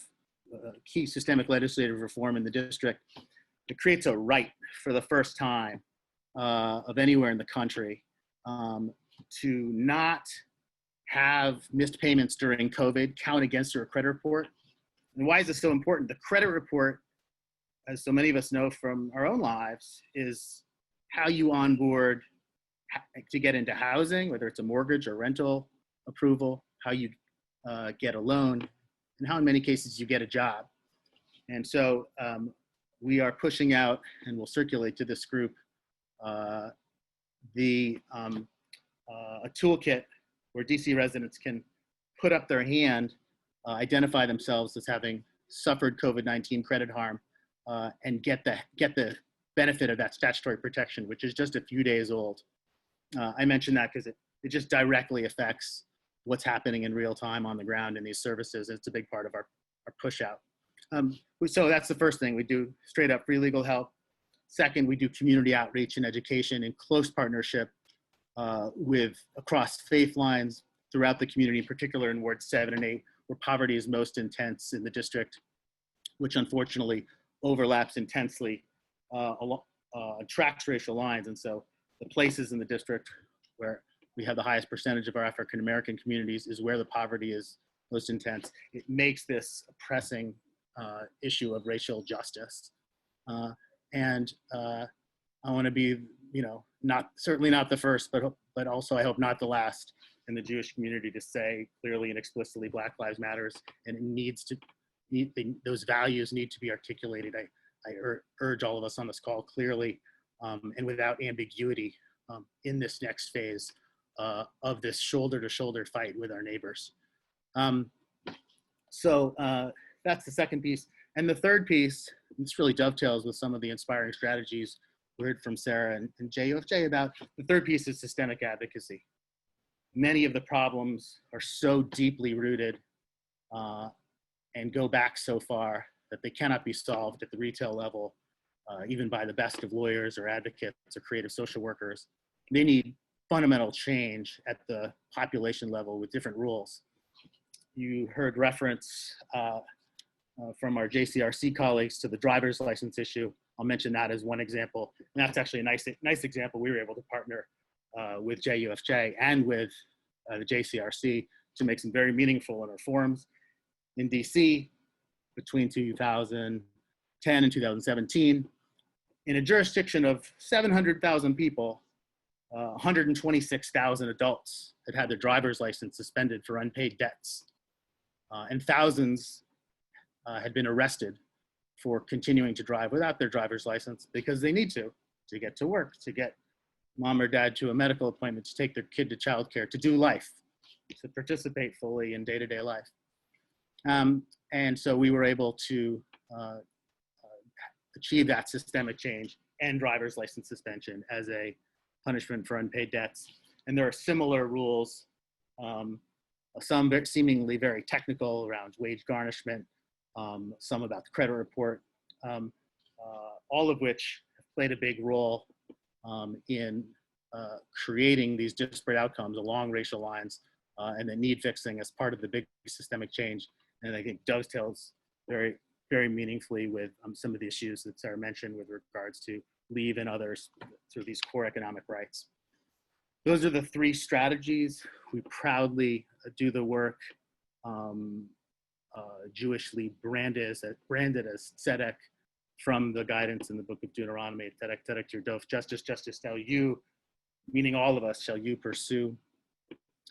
key systemic legislative reform in the district that creates a right for the first time of anywhere in the country to not have missed payments during COVID count against your credit report. And why is this so important? The credit report, as so many of us know from our own lives, is how you onboard to get into housing, whether it's a mortgage or rental approval, how you get a loan, and how in many cases you get a job. And so we are pushing out, and we'll circulate to this group, a toolkit where DC residents can put up their hand, identify themselves as having suffered COVID-19 credit harm, and get the benefit of that statutory protection, which is just a few days old. I mention that because it just directly affects what's happening in real time on the ground in these services. It's a big part of our push out. So that's the first thing. We do straight up free legal help. Second, we do community outreach and education in close partnership with across faith lines throughout the community, in particular in Wards 7 and 8, where poverty is most intense in the district, which unfortunately overlaps intensely tracks racial lines. And so the places in the district where we have the highest percentage of our African American communities is where the poverty is most intense. It makes this a pressing issue of racial justice. And I want to be, certainly not the first, but also I hope not the last in the Jewish community to say clearly and explicitly Black Lives Matters, and those values need to be articulated. I urge all of us on this call clearly and without ambiguity in this next phase of this shoulder-to-shoulder fight with our neighbors. So that's the second piece. And the third piece, this really dovetails with some of the inspiring strategies we heard from Sarah and JUFJ about. The third piece is systemic advocacy. Many of the problems are so deeply rooted and go back so far that they cannot be solved at the retail level, even by the best of lawyers or advocates or creative social workers. They need fundamental change at the population level with different rules. You heard reference from our JCRC colleagues to the driver's license issue. I'll mention that as one example. And that's actually a nice example. We were able to partner with JUFJ and with the JCRC to make some very meaningful reforms in DC between 2010 and 2017. In a jurisdiction of 700,000 people, 126,000 adults had had their driver's license suspended for unpaid debts. And thousands had been arrested for continuing to drive without their driver's license because they need to get to work, to get mom or dad to a medical appointment, to take their kid to childcare, to do life, to participate fully in day-to-day life. And so we were able to achieve that systemic change and driver's license suspension as a punishment for unpaid debts. And there are similar rules, some seemingly very technical around wage garnishment, some about the credit report, all of which have played a big role in creating these disparate outcomes along racial lines and that need fixing as part of the big systemic change. And I think dovetails very, very meaningfully with some of the issues that Sarah mentioned with regards to leave and others through these core economic rights. Those are the three strategies. We proudly do the work Jewishly branded as tzedek from the guidance in the book of Deuteronomy, tzedek, tzedek tirdof, justice, justice shall you, meaning all of us, shall you pursue.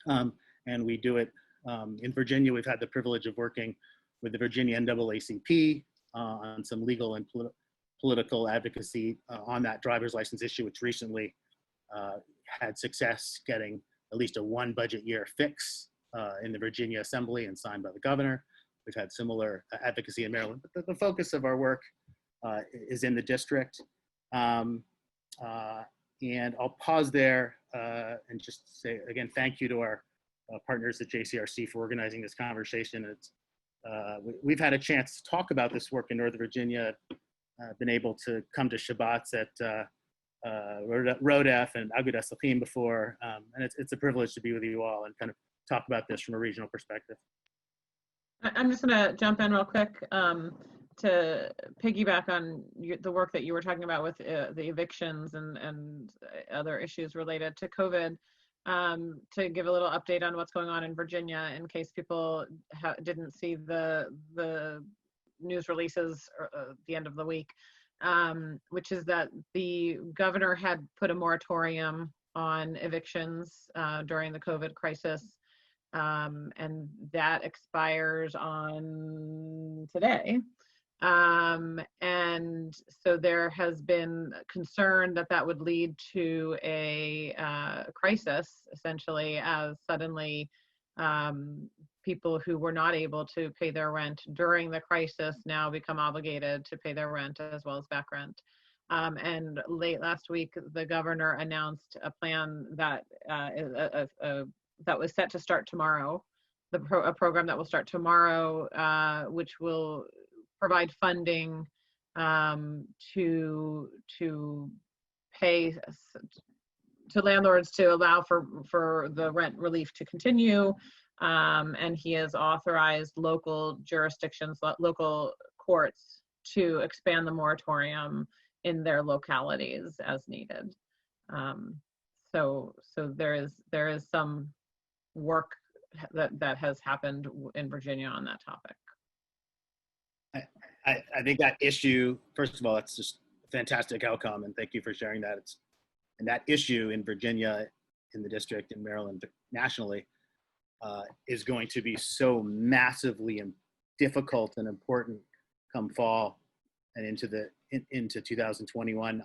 And we do it in Virginia. We've had the privilege of working with the Virginia NAACP on some legal and political advocacy on that driver's license issue, which recently had success getting at least a one budget year fix in the Virginia Assembly and signed by the governor. We've had similar advocacy in Maryland, but the focus of our work is in the district. And I'll pause there and just say, again, thank you to our partners at JCRC for organizing this conversation. We've had a chance to talk about this work in Northern Virginia, been able to come to Shabbats at Rodef and Agudas Lachim before, and it's a privilege to be with you all and kind of talk about this from a regional perspective. I'm just going to jump in real quick to piggyback on the work that you were talking about with the evictions and other issues related to COVID, to give a little update on what's going on in Virginia in case people didn't see the news releases at the end of the week, which is that the governor had put a moratorium on evictions during the COVID crisis. And that expires on today. And so there has been concern that that would lead to a crisis, essentially, as suddenly people who were not able to pay their rent during the crisis now become obligated to pay their rent as well as back rent. And late last week, the governor announced a plan that that was set to start tomorrow, a program that will start tomorrow, which will provide funding to pay to landlords to allow for the rent relief to continue. And he has authorized local jurisdictions, local courts to expand the moratorium in their localities as needed. So there is some work that has happened in Virginia on that topic. I think that issue, first of all, it's just a fantastic outcome, and thank you for sharing that. And that issue in Virginia, in the district, in Maryland, nationally, is going to be so massively difficult and important come fall and into 2021.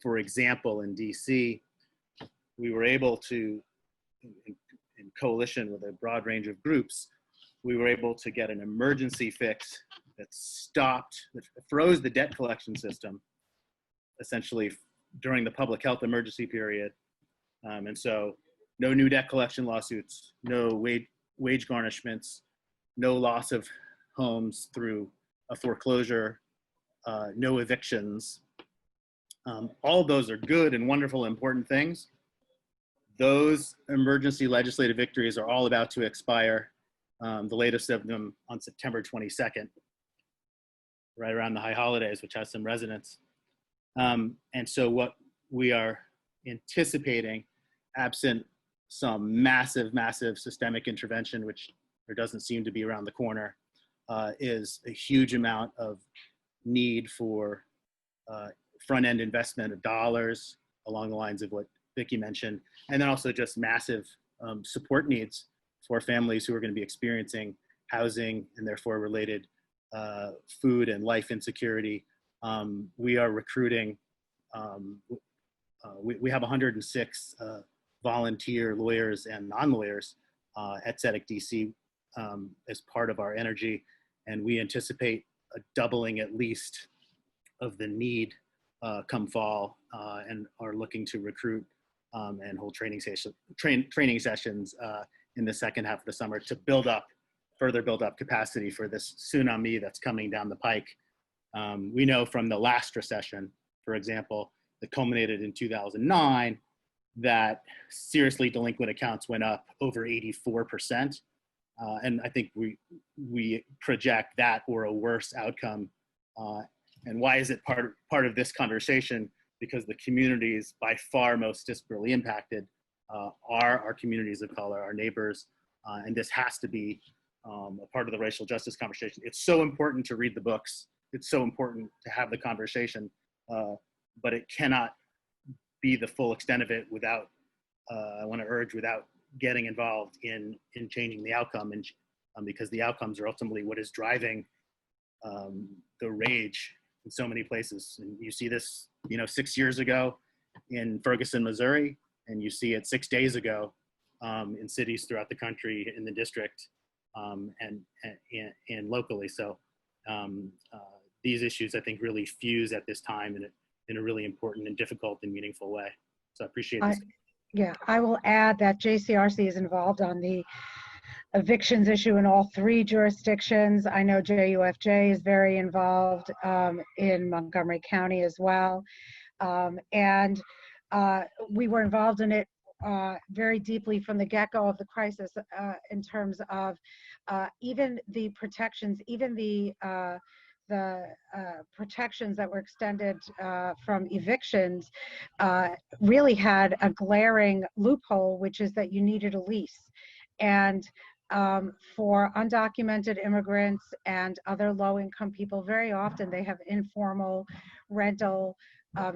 For example, in DC, we were able to, in coalition with a broad range of groups, we were able to get an emergency fix that froze the debt collection system, essentially during the public health emergency period. And so no new debt collection lawsuits, no wage garnishments, no loss of homes through a foreclosure, no evictions. All of those are good and wonderful, important things. Those emergency legislative victories are all about to expire, the latest of them on September 22nd, right around the high holidays, which has some resonance. And so what we are anticipating, absent some massive systemic intervention, which there doesn't seem to be around the corner, is a huge amount of need for front-end investment of dollars along the lines of what Vicki mentioned, and then also just massive support needs for families who are going to be experiencing housing and therefore related food and life insecurity. We are recruiting, we have 106 volunteer lawyers and non-lawyers at Tzedek DC as part of our energy, and we anticipate a doubling at least of the need come fall, and are looking to recruit and hold training sessions in the second half of the summer to further build up capacity for this tsunami that's coming down the pike. We know from the last recession, for example, that culminated in 2009, that seriously delinquent accounts went up over 84%. And I think we project that or a worse outcome. And why is it part of this conversation? Because the communities by far most disparately impacted are our communities of color, our neighbors, and this has to be a part of the racial justice conversation. It's so important to read the books. It's so important to have the conversation, but it cannot be the full extent of it without, I want to urge, without getting involved in changing the outcome, and because the outcomes are ultimately what is driving the rage in so many places. And you see this, 6 years ago in Ferguson, Missouri, and you see it 6 days ago in cities throughout the country, in the district, and locally. So these issues, I think, really fuse at this time in a really important and difficult and meaningful way. So I appreciate this. Yeah, I will add that JCRC is involved on the evictions issue in all 3 jurisdictions. I know JUFJ is very involved in Montgomery County as well. And we were involved in it very deeply from the get-go of the crisis in terms of even the protections, even the protections that were extended from evictions really had a glaring loophole, which is that you needed a lease. And for undocumented immigrants and other low-income people, very often they have informal rental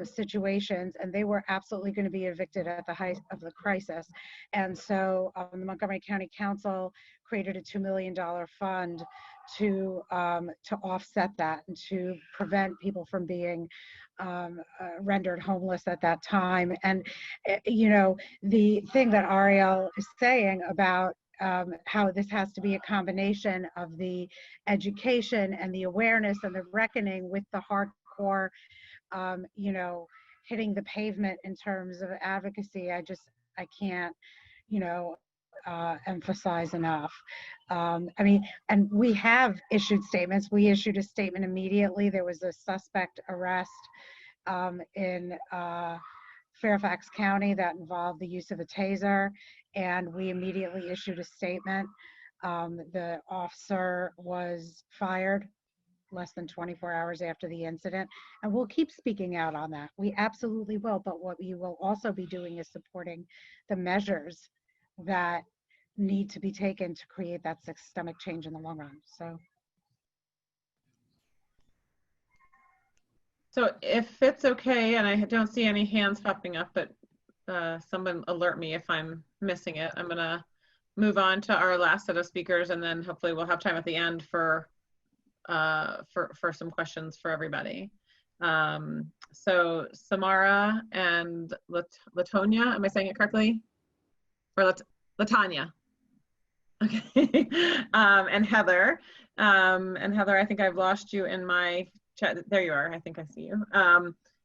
situations, and they were absolutely going to be evicted at the height of the crisis. And so the Montgomery County Council created a $2 million fund to offset that and to prevent people from being rendered homeless at that time. And you know, the thing that Ariel is saying about how this has to be a combination of the education and the awareness and the reckoning with the hardcore, you know, hitting the pavement in terms of advocacy. I can't, you know, emphasize enough. I mean, and we have issued statements. We issued a statement immediately. There was a suspect arrest in Fairfax County that involved the use of a taser, and we immediately issued a statement. The officer was fired less than 24 hours after the incident, and we'll keep speaking out on that. We absolutely will, but what we will also be doing is supporting the measures that need to be taken to create that systemic change in the long run. So if it's okay, and I don't see any hands popping up, but someone alert me if I'm missing it. I'm gonna move on to our last set of speakers, and then hopefully we'll have time at the end for some questions for everybody. So Samara and Latonia, am I saying it correctly? Or Latanya? Okay. And Heather. And Heather, I think I've lost you in my chat. There you are. I think I see you.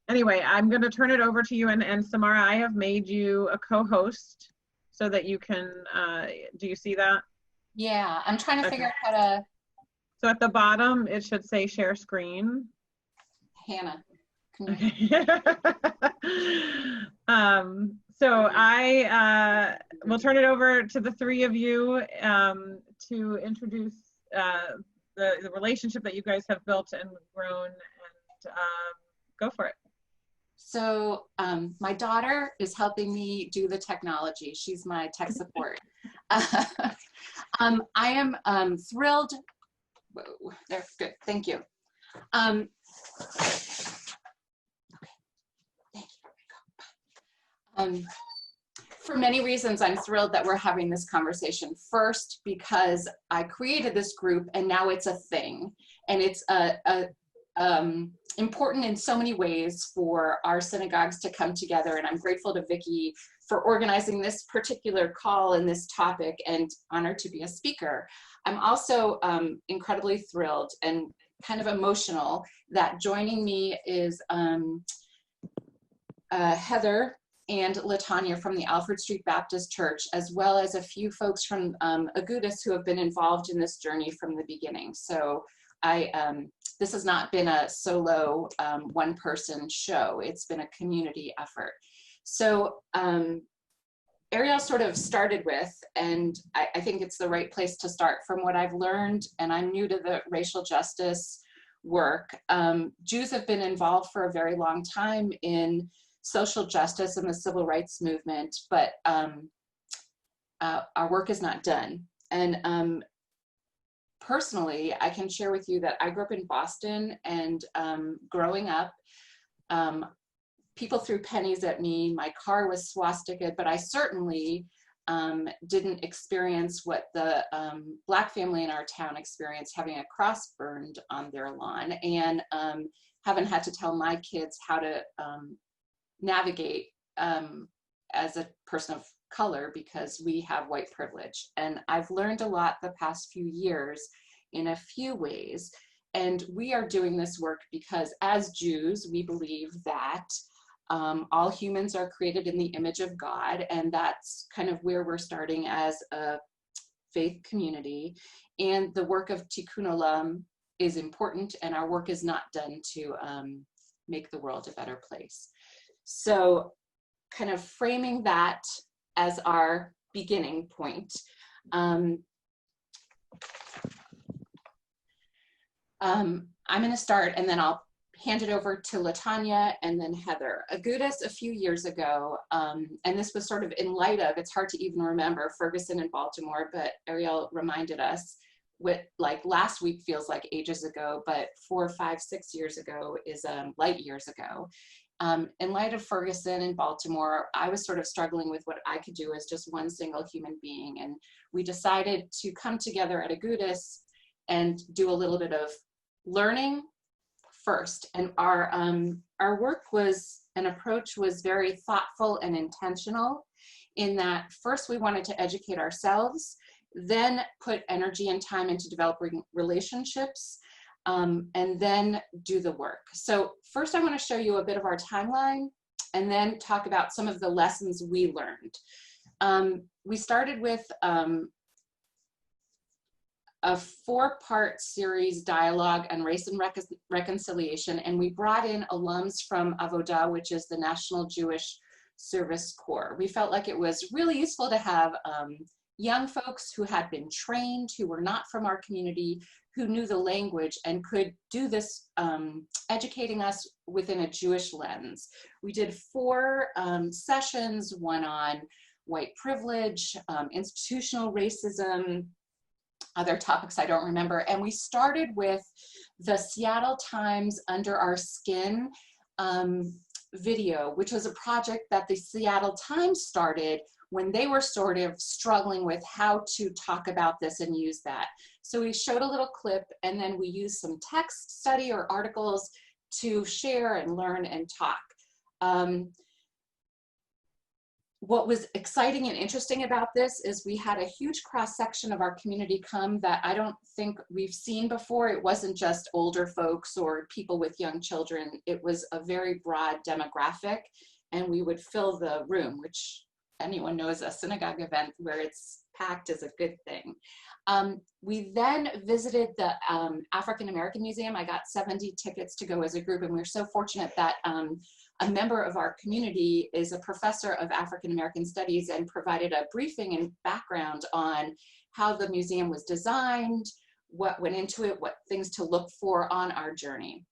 Anyway, I'm going to turn it over to you. And Samara, I have made you a co-host so that you can, do you see that? Yeah, I'm trying to figure out how to. So at the bottom, it should say share screen. Hannah. Okay. So I will turn it over to the 3 of you to introduce the relationship that you guys have built and grown, and go for it. So my daughter is helping me do the technology. She's my tech support. I am thrilled. Whoa, there, good, thank you. Okay, thank you. For many reasons, I'm thrilled that we're having this conversation. First, because I created this group and now it's a thing, and it's important in so many ways for our synagogues to come together. And I'm grateful to Vicki for organizing this particular call and this topic, and honored to be a speaker. I'm also incredibly thrilled and kind of emotional that joining me is Heather and Latanya from the Alfred Street Baptist Church, as well as a few folks from Agudas who have been involved in this journey from the beginning. So this has not been a solo one-person show. It's been a community effort. So Ariel sort of started with, and I think it's the right place to start from what I've learned, and I'm new to the racial justice work. Jews have been involved for a very long time in social justice and the civil rights movement, but our work is not done. And personally, I can share with you that I grew up in Boston, and growing up, people threw pennies at me. My car was swastikaed, but I certainly didn't experience what the Black family in our town experienced, having a cross burned on their lawn, and haven't had to tell my kids how to navigate as a person of color because we have white privilege. And I've learned a lot the past few years in a few ways. And we are doing this work because as Jews, we believe that all humans are created in the image of God. And that's kind of where we're starting as a faith community. And the work of Tikkun Olam is important, and our work is not done to make the world a better place. So kind of framing that as our beginning point. I'm going to start, and then I'll hand it over to Latanya and then Heather. Agudas a few years ago, and this was sort of in light of, it's hard to even remember, Ferguson and Baltimore, but Ariel reminded us, with like last week feels like ages ago, but 4, 5, 6 years ago is light years ago. In light of Ferguson and Baltimore, I was sort of struggling with what I could do as just one single human being. And we decided to come together at Agudas and do a little bit of learning first. And our work was, an approach was very thoughtful and intentional in that first we wanted to educate ourselves, then put energy and time into developing relationships, and then do the work. So first I want to show you a bit of our timeline and then talk about some of the lessons we learned. We started with a 4-part series, Dialogue on Race and Reconciliation, and we brought in alums from Avodah, which is the National Jewish Service Corps. We felt like it was really useful to have young folks who had been trained, who were not from our community, who knew the language and could do this, educating us within a Jewish lens. We did 4 sessions, one on white privilege, institutional racism, other topics I don't remember. And we started with the Seattle Times Under Our Skin video, which was a project that the Seattle Times started when they were sort of struggling with how to talk about this and use that. So we showed a little clip, and then we used some text study or articles to share and learn and talk. What was exciting and interesting about this is we had a huge cross-section of our community come that I don't think we've seen before. It wasn't just older folks or people with young children. It was a very broad demographic, and we would fill the room, which anyone knows a synagogue event where it's packed is a good thing. We then visited the African American Museum. I got 70 tickets to go as a group, and we were so fortunate that a member of our community is a professor of African American Studies and provided a briefing and background on how the museum was designed, what went into it, what things to look for on our journey.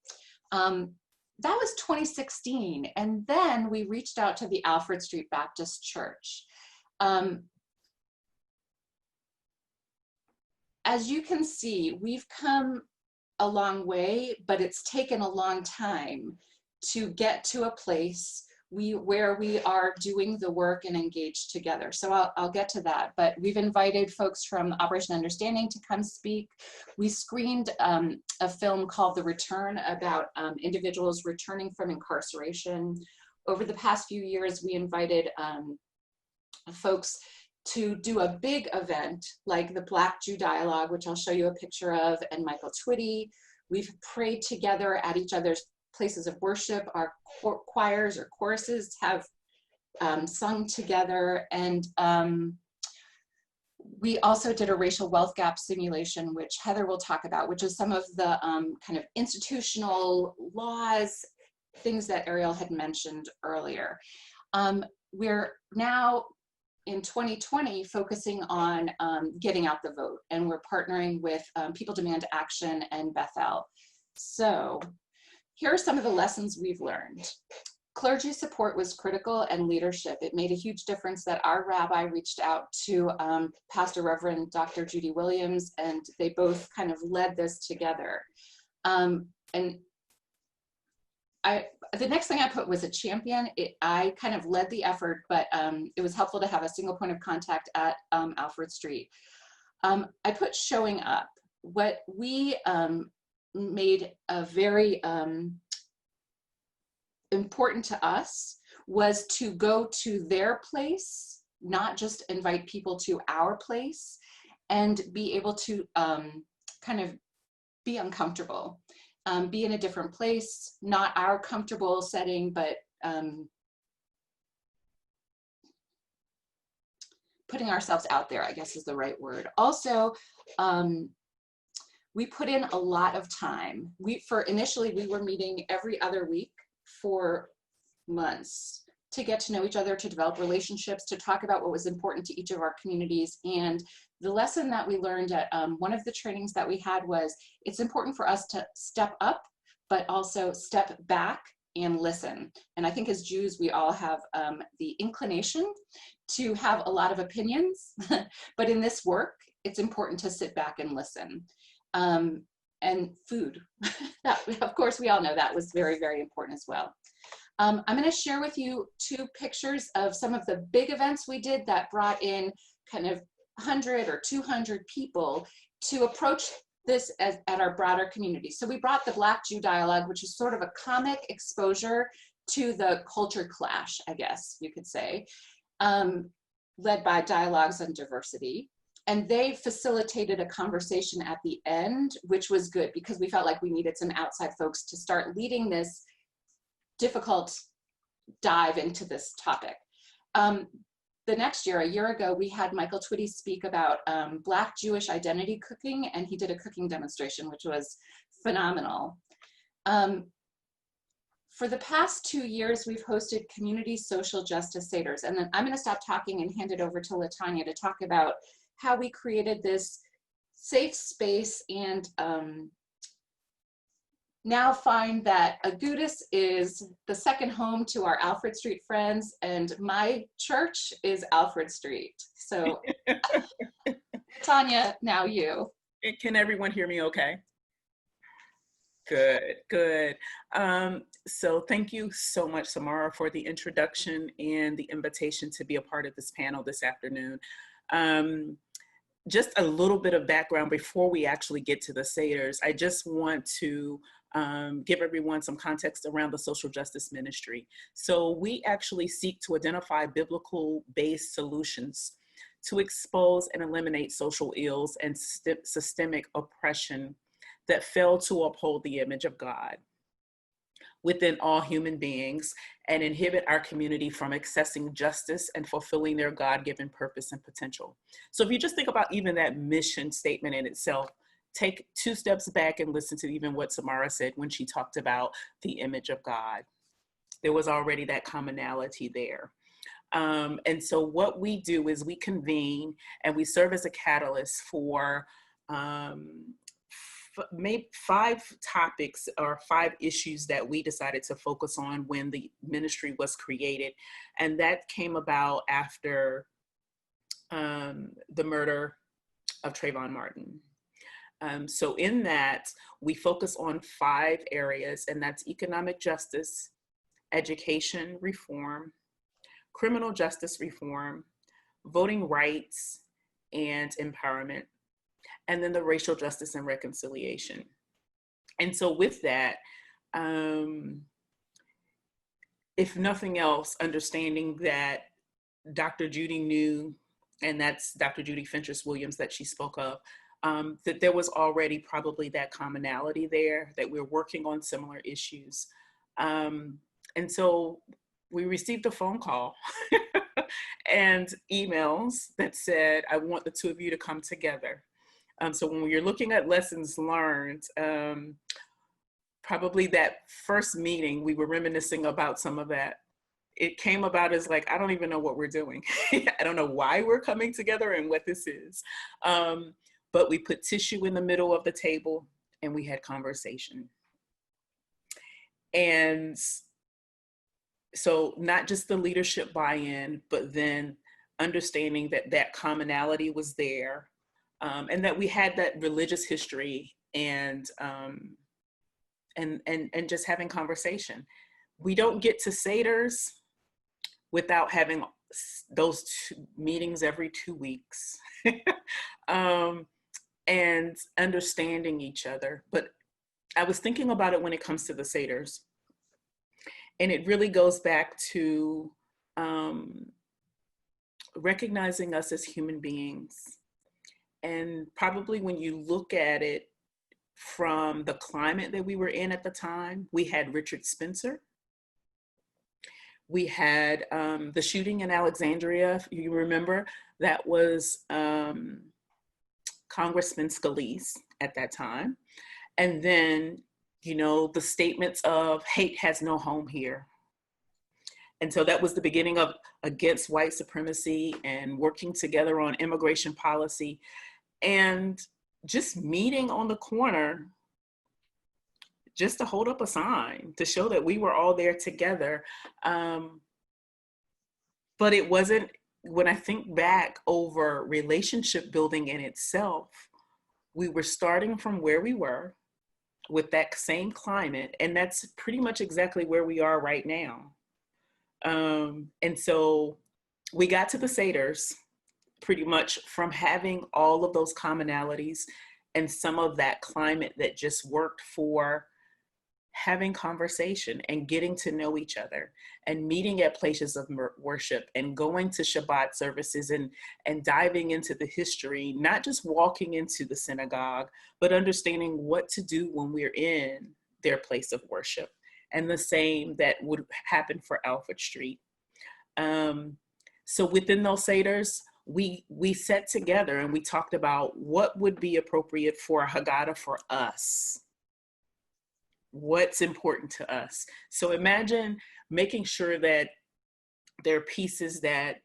That was 2016, and then we reached out to the Alfred Street Baptist Church. As you can see, we've come a long way, but it's taken a long time to get to a place where we are doing the work and engaged together. So I'll get to that, but we've invited folks from Operation Understanding to come speak. We screened a film called The Return about individuals returning from incarceration. Over the past few years, we invited folks to do a big event like the Black Jew Dialog, which I'll show you a picture of, and Michael Twitty. We've prayed together at each other's places of worship. Our choirs or choruses have sung together, and we also did a racial wealth gap simulation, which Heather will talk about, which is some of the kind of institutional laws, things that Ariel had mentioned earlier. We're now in 2020 focusing on getting out the vote, and we're partnering with People Demand Action and Bethel. So here are some of the lessons we've learned. Clergy support was critical, and leadership. It made a huge difference that our rabbi reached out to Pastor Reverend Dr. Judy Williams, and they both kind of led this together. And the next thing I put was a champion. I kind of led the effort, but it was helpful to have a single point of contact at Alfred Street. I put showing up. What we made a very important to us was to go to their place not just invite people to our place and be able to kind of be uncomfortable, be in a different place, not our comfortable setting, but putting ourselves out there, I guess is the right word. Also, we put in a lot of time. Initially, we were meeting every other week for months to get to know each other, to develop relationships, to talk about what was important to each of our communities. And the lesson that we learned at one of the trainings that we had was, it's important for us to step up, but also step back and listen. And I think as Jews, we all have the inclination to have a lot of opinions, but in this work, it's important to sit back and listen. And food, that, of course, we all know that was very, very important as well. I'm going to share with you 2 pictures of some of the big events we did that brought in kind of 100 or 200 people to approach this at our broader community. So we brought the Black Jew Dialog, which is sort of a comic exposure to the culture clash, I guess you could say, led by Dialogues on Diversity. And they facilitated a conversation at the end, which was good because we felt like we needed some outside folks to start leading this difficult dive into this topic. The next year, a year ago, we had Michael Twitty speak about Black Jewish identity cooking, and he did a cooking demonstration, which was phenomenal. For the past 2 years, we've hosted community social justice seders, and then I'm going to stop talking and hand it over to Latanya to talk about how we created this safe space and now find that Agudas is the second home to our Alfred Street friends, and my church is Alfred Street. So, Tanya, now you. Can everyone hear me okay? Good, good. So thank you so much, Samara, for the introduction and the invitation to be a part of this panel this afternoon. Just a little bit of background before we actually get to the seders. I just want to give everyone some context around the social justice ministry. So we actually seek to identify biblical-based solutions to expose and eliminate social ills and systemic oppression that fail to uphold the image of God within all human beings and inhibit our community from accessing justice and fulfilling their God-given purpose and potential. So if you just think about even that mission statement in itself, take 2 steps back and listen to even what Samara said when she talked about the image of God. There was already that commonality there. And so what we do is we convene and we serve as a catalyst for maybe 5 topics or 5 issues that we decided to focus on when the ministry was created. And that came about after the murder of Trayvon Martin. So in that, we focus on 5 areas, and that's economic justice, education reform, criminal justice reform, voting rights and empowerment, and then the racial justice and reconciliation. And so with that, if nothing else, understanding that Dr. Judy knew, and that's Dr. Judy Fentress-Williams that she spoke of, that there was already probably that commonality there, that we're working on similar issues. And so we received a phone call and emails that said, I want the 2 of you to come together. So when you're looking at lessons learned, probably that first meeting, we were reminiscing about some of that. It came about as like, I don't even know what we're doing. I don't know why we're coming together and what this is. But we put tissue in the middle of the table and we had conversation. And so not just the leadership buy-in, but then understanding that that commonality was there, and that we had that religious history and just having conversation. We don't get to seders without having those 2 meetings every 2 weeks. And understanding each other. But I was thinking about it when it comes to the seders. And it really goes back to recognizing us as human beings. And probably when you look at it from the climate that we were in at the time, we had Richard Spencer. We had the shooting in Alexandria, if you remember, that was Congressman Scalise at that time. And then, you know, the statements of hate has no home here. And so that was the beginning of Against White Supremacy and working together on immigration policy and just meeting on the corner just to hold up a sign to show that we were all there together. But it wasn't, when I think back over relationship building in itself, we were starting from where we were with that same climate, and that's pretty much exactly where we are right now. And so we got to the Seders pretty much from having all of those commonalities and some of that climate that just worked for having conversation and getting to know each other and meeting at places of worship and going to Shabbat services and diving into the history, not just walking into the synagogue, but understanding what to do when we're in their place of worship. And the same that would happen for Alfred Street. So within those Seders, we sat together and we talked about what would be appropriate for a Haggadah for us. What's important to us. So imagine making sure that there are pieces that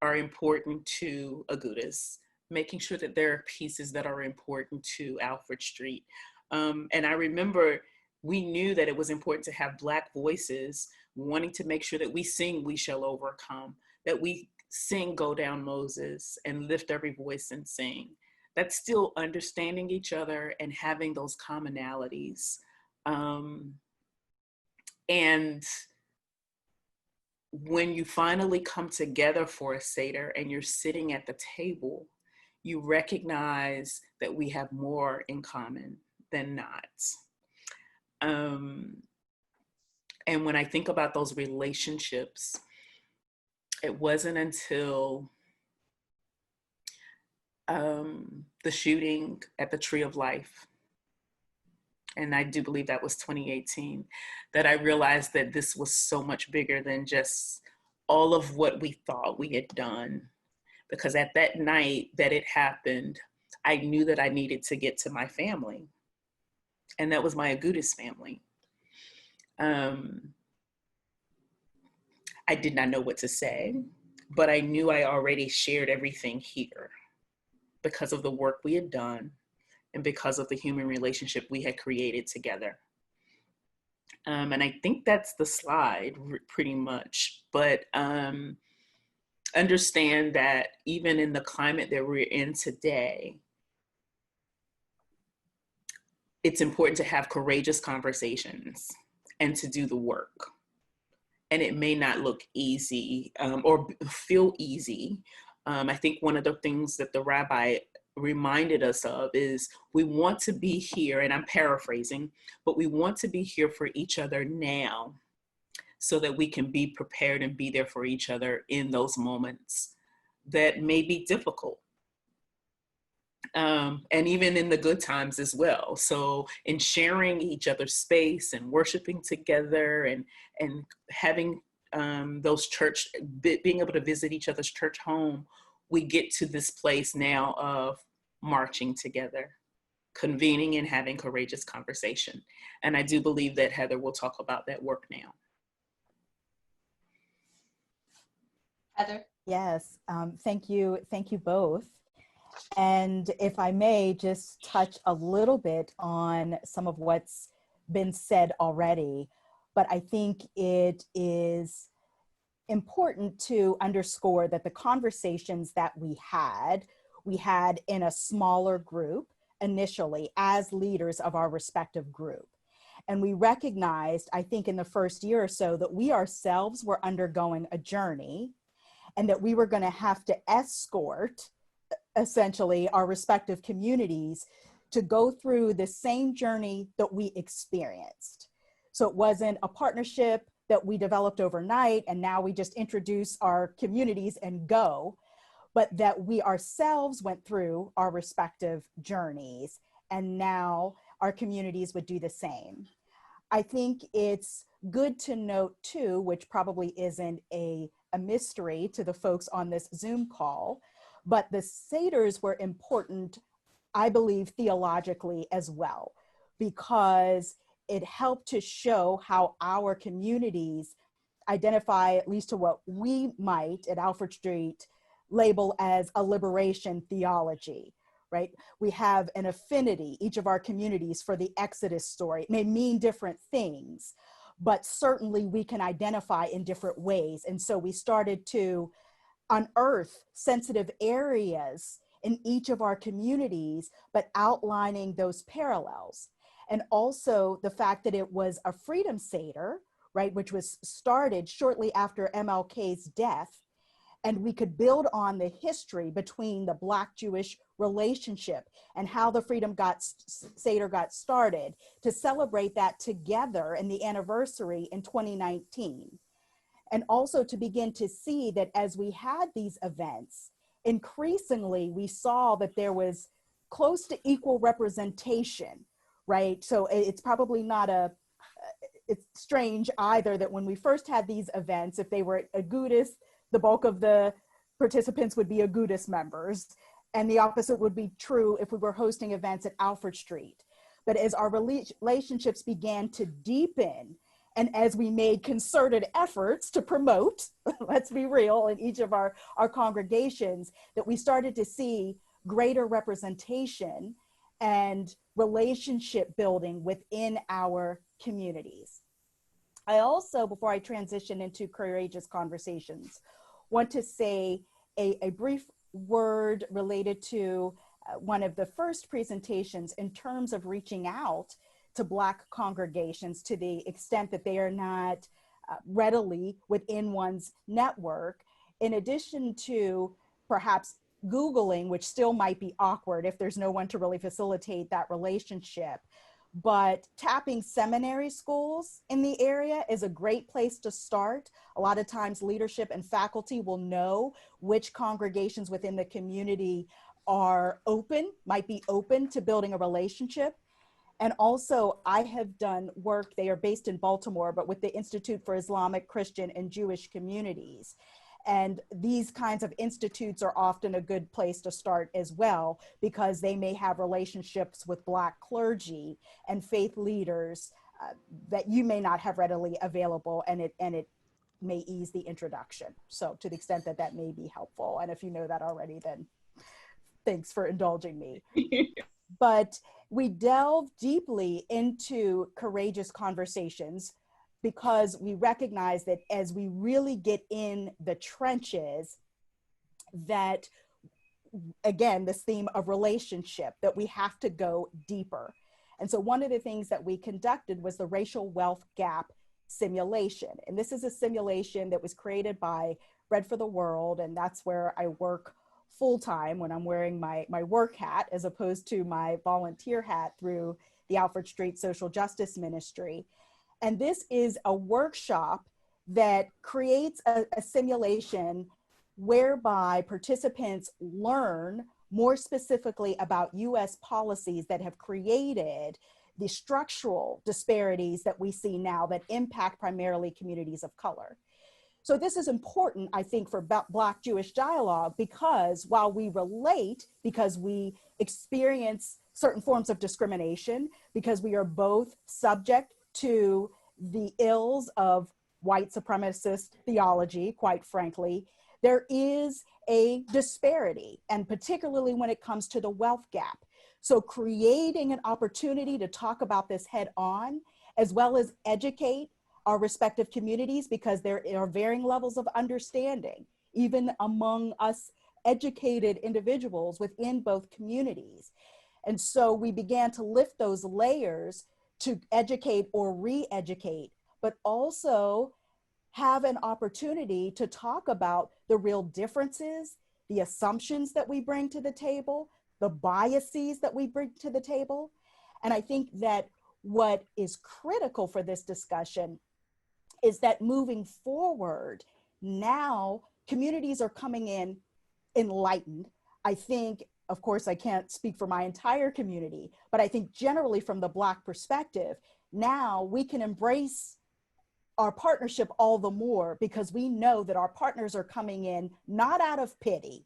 are important to Agudas, making sure that there are pieces that are important to Alfred Street. And I remember we knew that it was important to have Black voices, wanting to make sure that we sing We Shall Overcome, that we sing Go Down Moses and lift every voice and sing. That's still understanding each other and having those commonalities. And when you finally come together for a Seder and you're sitting at the table, you recognize that we have more in common than not. And when I think about those relationships, it wasn't until the shooting at the Tree of Life, and I do believe that was 2018, that I realized that this was so much bigger than just all of what we thought we had done. Because at that night that it happened, I knew that I needed to get to my family. And that was my Agudas family. I did not know what to say, but I knew I already shared everything here because of the work we had done and because of the human relationship we had created together. And I think that's the slide pretty much, but understand that even in the climate that we're in today, it's important to have courageous conversations and to do the work. And it may not look easy or feel easy. I think one of the things that the rabbi reminded us of is we want to be here, and I'm paraphrasing, but we want to be here for each other now so that we can be prepared and be there for each other in those moments that may be difficult. And even in the good times as well. So in sharing each other's space and worshiping together and having those being able to visit each other's church home, we get to this place now of marching together, convening and having courageous conversation. And I do believe that Heather will talk about that work now. Heather? Yes, thank you both. And if I may just touch a little bit on some of what's been said already, but I think it is important to underscore that the conversations that we had in a smaller group initially as leaders of our respective group. And we recognized, I think in the first year or so, that we ourselves were undergoing a journey and that we were going to have to escort essentially our respective communities to go through the same journey that we experienced. So it wasn't a partnership that we developed overnight and now we just introduce our communities and go. but that we ourselves went through our respective journeys, and now our communities would do the same. I think it's good to note too, which probably isn't a mystery to the folks on this Zoom call, but the Seders were important, I believe, theologically as well, because it helped to show how our communities identify, at least to what we might at Alfred Street label as a liberation theology, right? We have an affinity, each of our communities, for the Exodus story. It may mean different things, but certainly we can identify in different ways. And so we started to unearth sensitive areas in each of our communities, but outlining those parallels. And also the fact that it was a Freedom Seder, right, which was started shortly after MLK's death. And we could build on the history between the Black Jewish relationship and how the Freedom Seder got started, to celebrate that together in the anniversary in 2019. And also to begin to see that as we had these events, increasingly we saw that there was close to equal representation, right? So it's probably not it's strange either that when we first had these events, if they were Agudas, the bulk of the participants would be Agudas members, and the opposite would be true if we were hosting events at Alfred Street. But as our relationships began to deepen, and as we made concerted efforts to promote, let's be real, in each of our congregations, that we started to see greater representation and relationship building within our communities. I also, before I transition into courageous conversations, want to say a brief word related to one of the first presentations in terms of reaching out to Black congregations to the extent that they are not readily within one's network, in addition to perhaps Googling, which still might be awkward if there's no one to really facilitate that relationship. But tapping seminary schools in the area is a great place to start. A lot of times leadership and faculty will know which congregations within the community are might be open to building a relationship. And also I have done work, they are based in Baltimore, but with the Institute for Islamic, Christian, and Jewish Communities. And these kinds of institutes are often a good place to start as well, because they may have relationships with Black clergy and faith leaders that you may not have readily available, and it may ease the introduction. So to the extent that that may be helpful, and if you know that already, then thanks for indulging me. But we delve deeply into courageous conversations, because we recognize that as we really get in the trenches, that, again, this theme of relationship, that we have to go deeper. And so one of the things that we conducted was the racial wealth gap simulation. And this is a simulation that was created by Bread for the World, and that's where I work full-time when I'm wearing my work hat as opposed to my volunteer hat through the Alfred Street Social Justice Ministry. And this is a workshop that creates a simulation whereby participants learn more specifically about US policies that have created the structural disparities that we see now that impact primarily communities of color. So this is important, I think, for Black Jewish dialogue, because while we relate, because we experience certain forms of discrimination, because we are both subject to the ills of white supremacist theology, quite frankly, there is a disparity, and particularly when it comes to the wealth gap. So creating an opportunity to talk about this head on, as well as educate our respective communities, because there are varying levels of understanding, even among us educated individuals within both communities. And so we began to lift those layers to educate or re-educate, but also have an opportunity to talk about the real differences, the assumptions that we bring to the table, the biases that we bring to the table. And I think that what is critical for this discussion is that moving forward, now communities are coming in enlightened. I think, of course, I can't speak for my entire community, but I think generally from the Black perspective, now we can embrace our partnership all the more because we know that our partners are coming in not out of pity,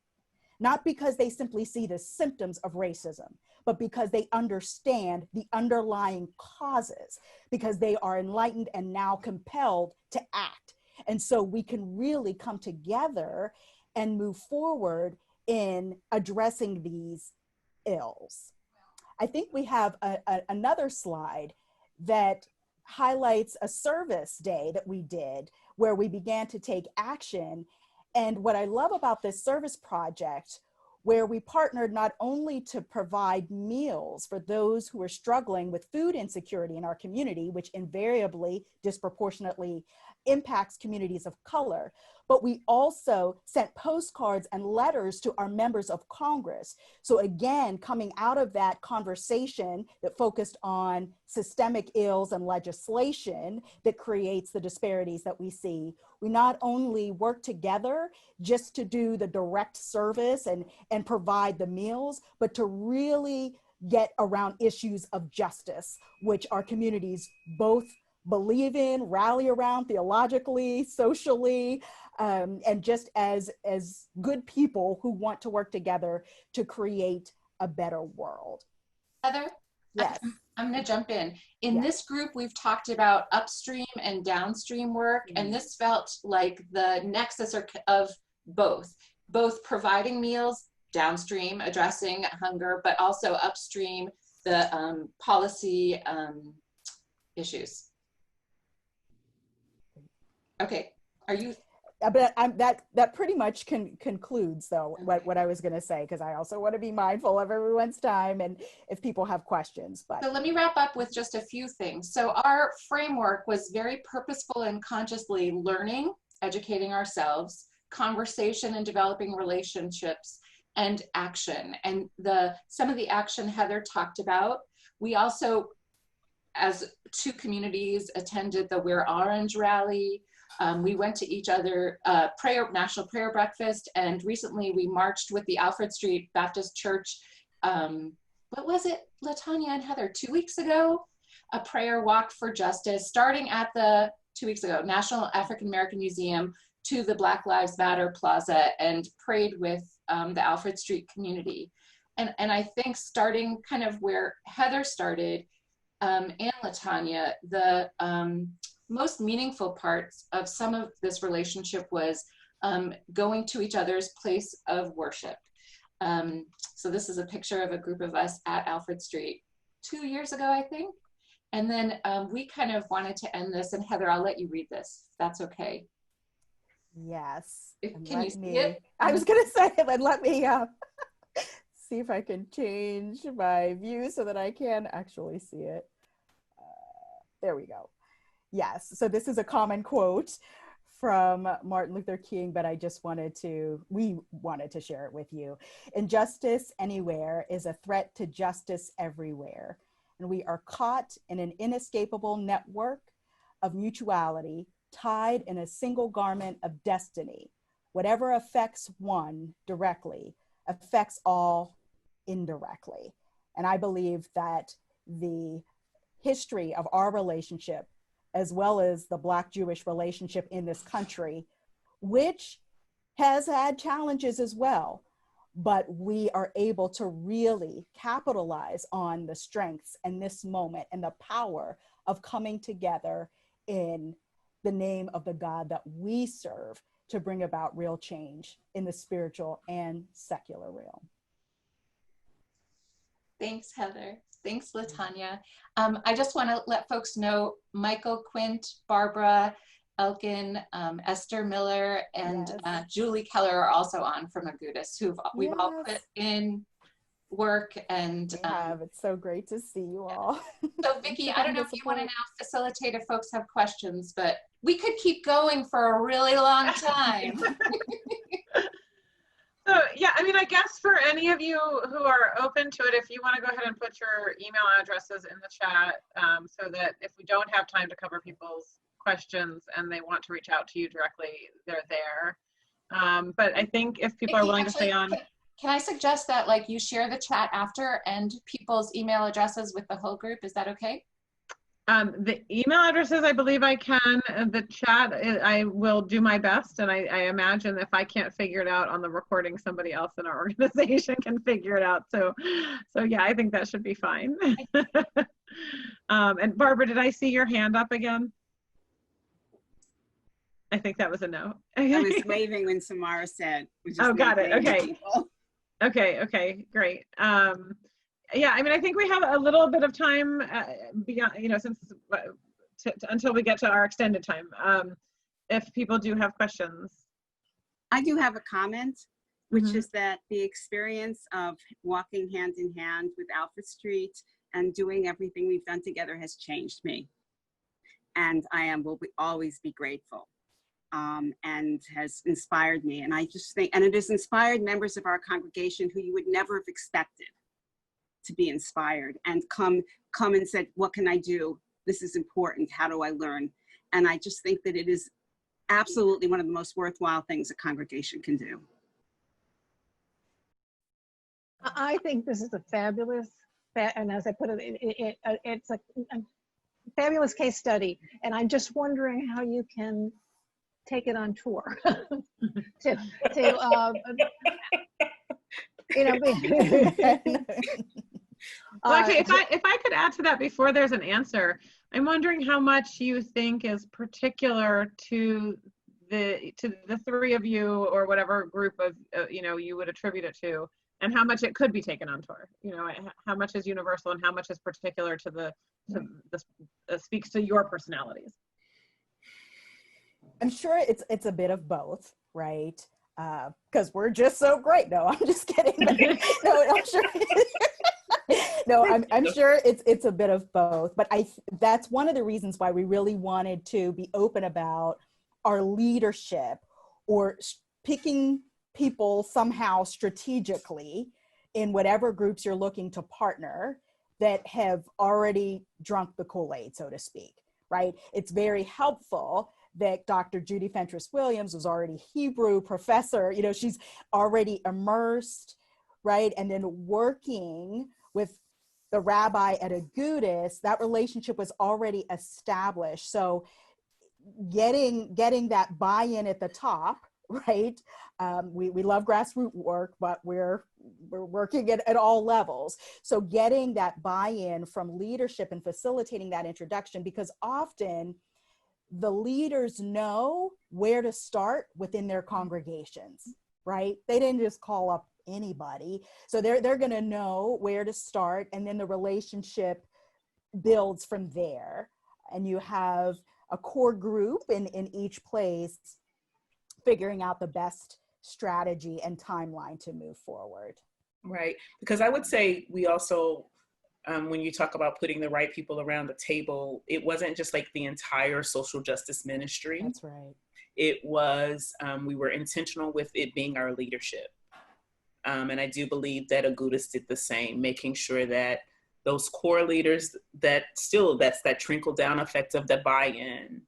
not because they simply see the symptoms of racism, but because they understand the underlying causes, because they are enlightened and now compelled to act. And so we can really come together and move forward in addressing these ills. I think we have another slide that highlights a service day that we did where we began to take action. And what I love about this service project, where we partnered not only to provide meals for those who are struggling with food insecurity in our community, which invariably disproportionately impacts communities of color, but we also sent postcards and letters to our members of Congress. So again, coming out of that conversation that focused on systemic ills and legislation that creates the disparities that we see, we not only work together just to do the direct service and provide the meals, but to really get around issues of justice, which our communities both believe in, rally around theologically, socially, and just as good people who want to work together to create a better world. Heather? Yes. I'm going to jump in. In this group, we've talked about upstream and downstream work, and this felt like the nexus of both providing meals, downstream, addressing hunger, but also upstream, the policy issues. Okay, are you? But that pretty much concludes though what I was going to say, because I also want to be mindful of everyone's time and if people have questions. But so let me wrap up with just a few things. So our framework was very purposeful and consciously learning, educating ourselves, conversation and developing relationships, and action. And some of the action Heather talked about. We also, as two communities, attended the We're Orange rally. We went to each other national prayer breakfast, and recently we marched with the Alfred Street Baptist Church. What was it, LaTanya and Heather, 2 weeks ago? A prayer walk for justice, starting at the 2 weeks ago National African American Museum to the Black Lives Matter Plaza, and prayed with the Alfred Street community. And I think starting kind of where Heather started, and LaTanya, the most meaningful parts of some of this relationship was going to each other's place of worship. So this is a picture of a group of us at Alfred Street 2 years ago, I think. And then we kind of wanted to end this, and Heather, I'll let you read this, if that's okay. Yes. Can you see it? I was going to say, then let me see if I can change my view so that I can actually see it. There we go. Yes, so this is a common quote from Martin Luther King, but we wanted to share it with you. Injustice anywhere is a threat to justice everywhere. And we are caught in an inescapable network of mutuality, tied in a single garment of destiny. Whatever affects one directly affects all indirectly. And I believe that the history of our relationship, as well as the Black-Jewish relationship in this country, which has had challenges as well, but we are able to really capitalize on the strengths in this moment and the power of coming together in the name of the God that we serve to bring about real change in the spiritual and secular realm. Thanks, Heather. Thanks, LaTanya. I just want to let folks know Michael, Quint, Barbara, Elkin, Esther Miller, and Julie Keller are also on from Agudas, we've all put in work, and it's so great to see you all. So Vicki, I don't know if you want to now facilitate if folks have questions, but we could keep going for a really long time. So yeah, I mean, I guess for any of you who are open to it, if you want to go ahead and put your email addresses in the chat, so that if we don't have time to cover people's questions and they want to reach out to you directly, they're there. But I think if people are willing to stay on. Can I suggest that like you share the chat after and people's email addresses with the whole group? Is that okay? The email addresses, I believe I can. The chat, I will do my best. And I imagine if I can't figure it out on the recording, somebody else in our organization can figure it out. So yeah, I think that should be fine. And Barbara, did I see your hand up again? I think that was a no. I was waving when Samara said. Oh, got it. Okay. Okay, great. Yeah, I mean, I think we have a little bit of time beyond, since until we get to our extended time. If people do have questions. I do have a comment, which is that the experience of walking hand in hand with Alfred Street and doing everything we've done together has changed me. And will always be grateful. And has inspired me. And I just think, and it has inspired members of our congregation who you would never have expected to be inspired and come and said, what can I do? This is important. How do I learn? And I just think that it is absolutely one of the most worthwhile things a congregation can do. I think this is a fabulous, and as I put it, it's a fabulous case study. And I'm just wondering how you can take it on tour Well, actually, if I could add to that before there's an answer, I'm wondering how much you think is particular to the three of you or whatever group of you would attribute it to, and how much it could be taken on tour. How much is universal and how much is particular to the speaks to your personalities. I'm sure it's a bit of both, right? Because we're just so great. No, I'm just kidding. No, I'm sure. No, I'm sure it's a bit of both. But that's one of the reasons why we really wanted to be open about our leadership or picking people somehow strategically in whatever groups you're looking to partner that have already drunk the Kool-Aid, so to speak, right? It's very helpful that Dr. Judy Fentress-Williams was already Hebrew professor, she's already immersed, right? And then working with the rabbi at Agudis, that relationship was already established. So getting that buy-in at the top, right? We love grassroots work, but we're working at all levels. So getting that buy-in from leadership and facilitating that introduction, because often the leaders know where to start within their congregations, right? They didn't just call up anybody. So they're going to know where to start, and then the relationship builds from there. And you have a core group in each place figuring out the best strategy and timeline to move forward. Right, because I would say we also, when you talk about putting the right people around the table, it wasn't just like the entire social justice ministry. That's right. It was, we were intentional with it being our leadership. And I do believe that Agudis did the same, making sure that those core leaders that's that trickle down effect of the buy-in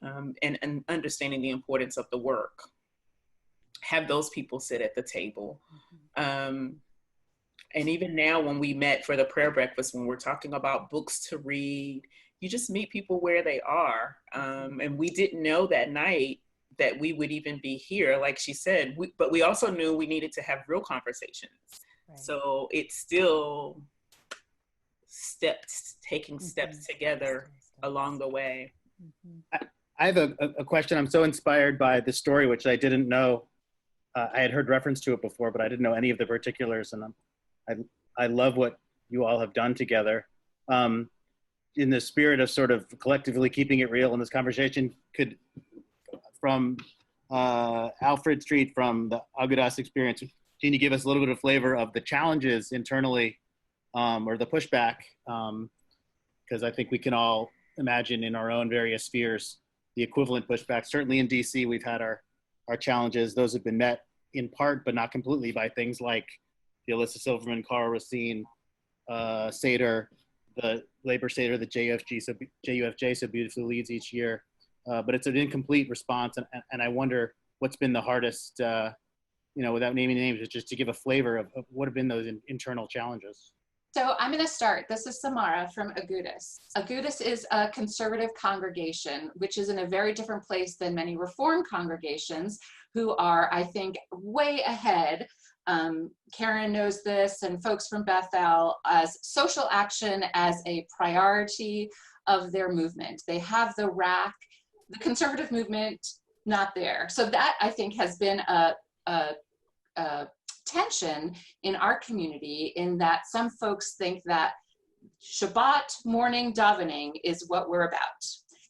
and understanding the importance of the work. Have those people sit at the table. And even now when we met for the prayer breakfast, when we're talking about books to read, you just meet people where they are. And we didn't know that night that we would even be here, like she said, but we also knew we needed to have real conversations. Right. So it's still taking steps together along the way. I have a question. I'm so inspired by the story, which I didn't know. I had heard reference to it before, but I didn't know any of the particulars. And I love what you all have done together. In the spirit of sort of collectively keeping it real in this conversation, from Alfred Street, from the Agudas experience, can you give us a little bit of flavor of the challenges internally or the pushback? Because I think we can all imagine in our own various spheres the equivalent pushback. Certainly in DC, we've had our challenges. Those have been met in part, but not completely, by things like the Alyssa Silverman, Carl Racine, Seder, the labor Seder that JUFJ so beautifully leads each year. But it's an incomplete response. And I wonder what's been the hardest, without naming names, is just to give a flavor of what have been those internal challenges. So I'm going to start. This is Samara from Agudas. Agudas is a conservative congregation, which is in a very different place than many Reform congregations who are, I think, way ahead. Karen knows this, and folks from Bethel, as social action as a priority of their movement. They have the RAC, the conservative movement, not there. So that, I think, has been a tension in our community, in that some folks think that Shabbat morning davening is what we're about,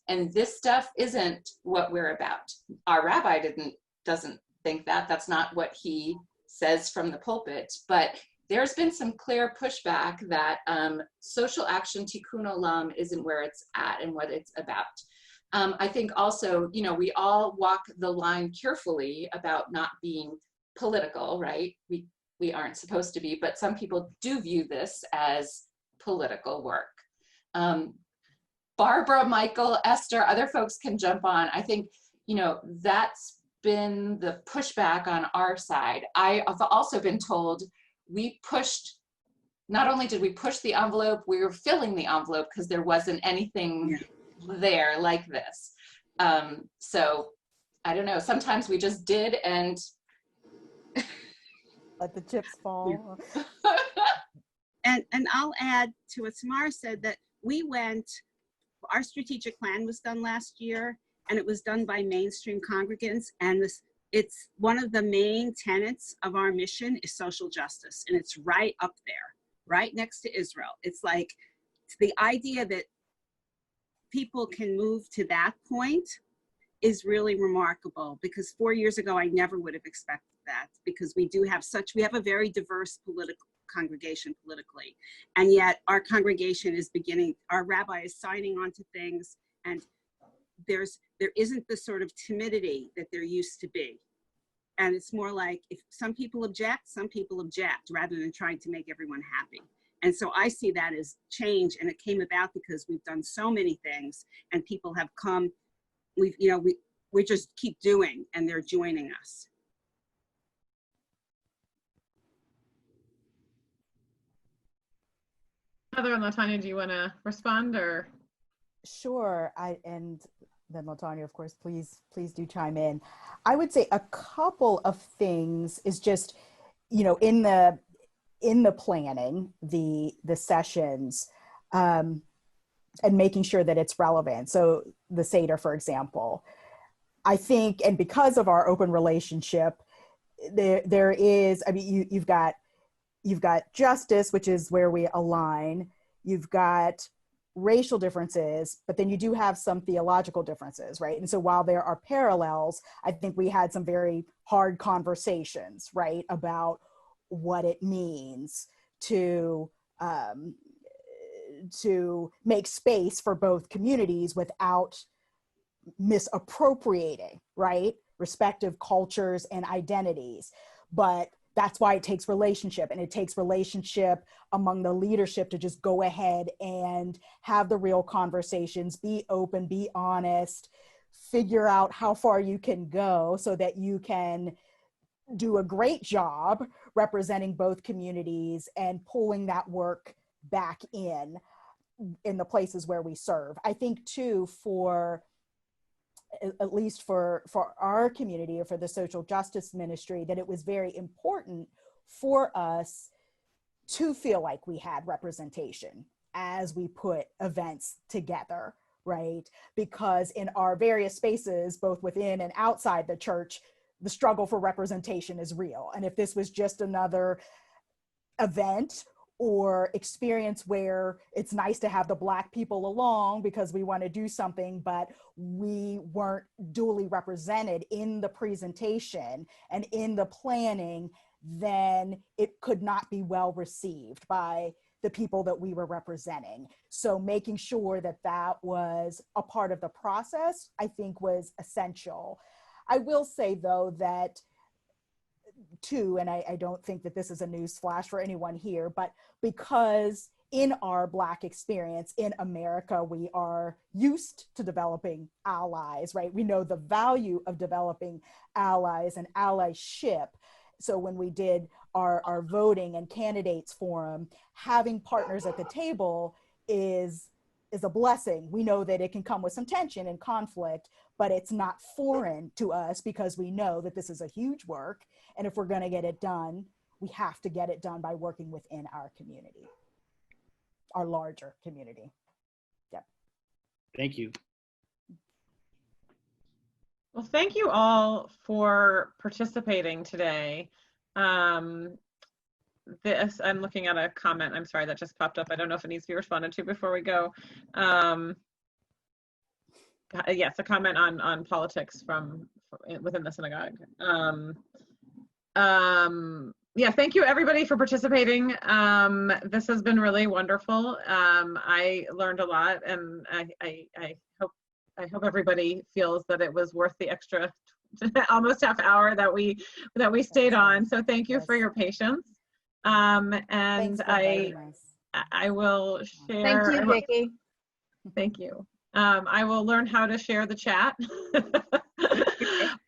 and this stuff isn't what we're about. Our rabbi doesn't think that. That's not what he says from the pulpit. But there's been some clear pushback that social action tikkun olam isn't where it's at and what it's about. I think also, we all walk the line carefully about not being political, right? We aren't supposed to be, but some people do view this as political work. Barbara, Michael, Esther, other folks can jump on. I think, that's been the pushback on our side. I have also been told not only did we push the envelope, we were filling the envelope because there wasn't anything there like this. So I don't know, sometimes we just did and let the chips fall. And I'll add to what Samara said, that our strategic plan was done last year, and it was done by mainstream congregants. And it's one of the main tenets of our mission is social justice. And it's right up there, right next to Israel. It's like the idea that people can move to that point is really remarkable, because 4 years ago, I never would have expected that, because we have a very diverse congregation politically. And yet our congregation is our rabbi is signing on to things, and there isn't the sort of timidity that there used to be. And it's more like, if some people object, rather than trying to make everyone happy. And so I see that as change, and it came about because we've done so many things, and people have come. We just keep doing, and they're joining us. Heather and Latanya, do you want to respond, or? Sure. And then Latanya, of course, please do chime in. I would say a couple of things is just, in the planning, the sessions, and making sure that it's relevant. So the Seder, for example, I think, and because of our open relationship, there is, you've got justice, which is where we align. You've got racial differences, but then you do have some theological differences, right? And so while there are parallels, I think we had some very hard conversations, right, about what it means to make space for both communities without misappropriating, right, respective cultures and identities. But that's why it takes relationship, and it takes relationship among the leadership to just go ahead and have the real conversations, be open, be honest, figure out how far you can go so that you can do a great job representing both communities and pulling that work back in the places where we serve. I think too, at least for our community, or for the social justice ministry, that it was very important for us to feel like we had representation as we put events together, right? Because in our various spaces, both within and outside the church, the struggle for representation is real. And if this was just another event or experience where it's nice to have the Black people along because we want to do something, but we weren't duly represented in the presentation and in the planning, then it could not be well received by the people that we were representing. So making sure that that was a part of the process, I think, was essential. I will say, though, that too, and I don't think that this is a news flash for anyone here, but because in our Black experience in America, we are used to developing allies, right? We know the value of developing allies and allyship. So when we did our voting and candidates forum, having partners at the table is a blessing. We know that it can come with some tension and conflict, but it's not foreign to us because we know that this is a huge work. And if we're going to get it done, we have to get it done by working within our community, our larger community. Yep. Thank you. Well, thank you all for participating today. I'm looking at a comment, I'm sorry, that just popped up. I don't know if it needs to be responded to before we go. Yes, a comment on politics from within the synagogue. Yeah, thank you everybody for participating. This has been really wonderful. I learned a lot, and I hope everybody feels that it was worth the extra almost half hour that we stayed on. So thank you for your patience. And I will share. Thank you, Vicki. Thank you. I will learn how to share the chat.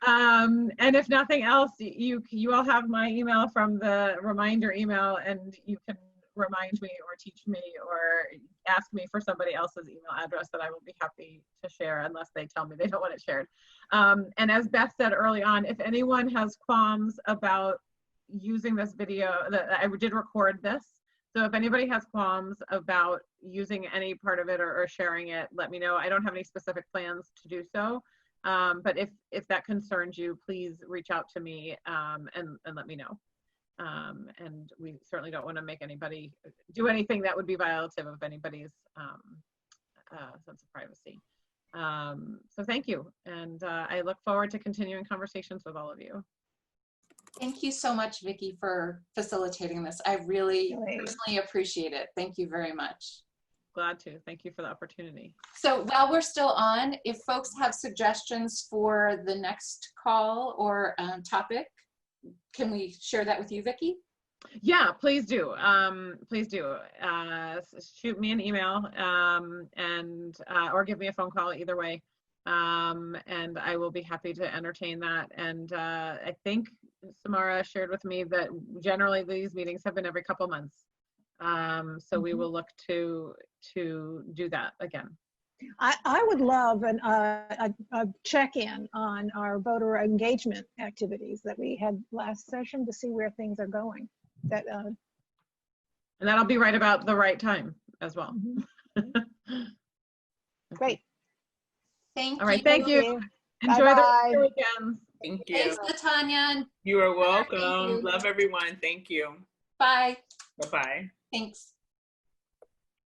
And if nothing else, you all have my email from the reminder email, and you can remind me or teach me or ask me for somebody else's email address that I will be happy to share, unless they tell me they don't want it shared. And as Beth said early on, if anyone has qualms about using this video, I did record this. So if anybody has qualms about using any part of it or sharing it, let me know. I don't have any specific plans to do so. But if that concerns you, please reach out to me and let me know. And we certainly don't want to make anybody do anything that would be violative of anybody's sense of privacy. So thank you. And I look forward to continuing conversations with all of you. Thank you so much, Vicki, for facilitating this. I really personally appreciate it. Thank you very much. Glad to. Thank you for the opportunity. So while we're still on, if folks have suggestions for the next call or topic, can we share that with you, Vicki? Yeah, please do. Please do. Shoot me an email and or give me a phone call, either way. And I will be happy to entertain that. And I think Samara shared with me that generally these meetings have been every couple months. So we will look to do that again. I would love a check-in on our voter engagement activities that we had last session to see where things are going. And that'll be right about the right time as well. Great. Thank you. All right, thank you. Enjoy the weekend. Thank you. Thanks, Latanya. You are welcome. You. Love everyone. Thank you. Bye. Bye-bye. Thanks.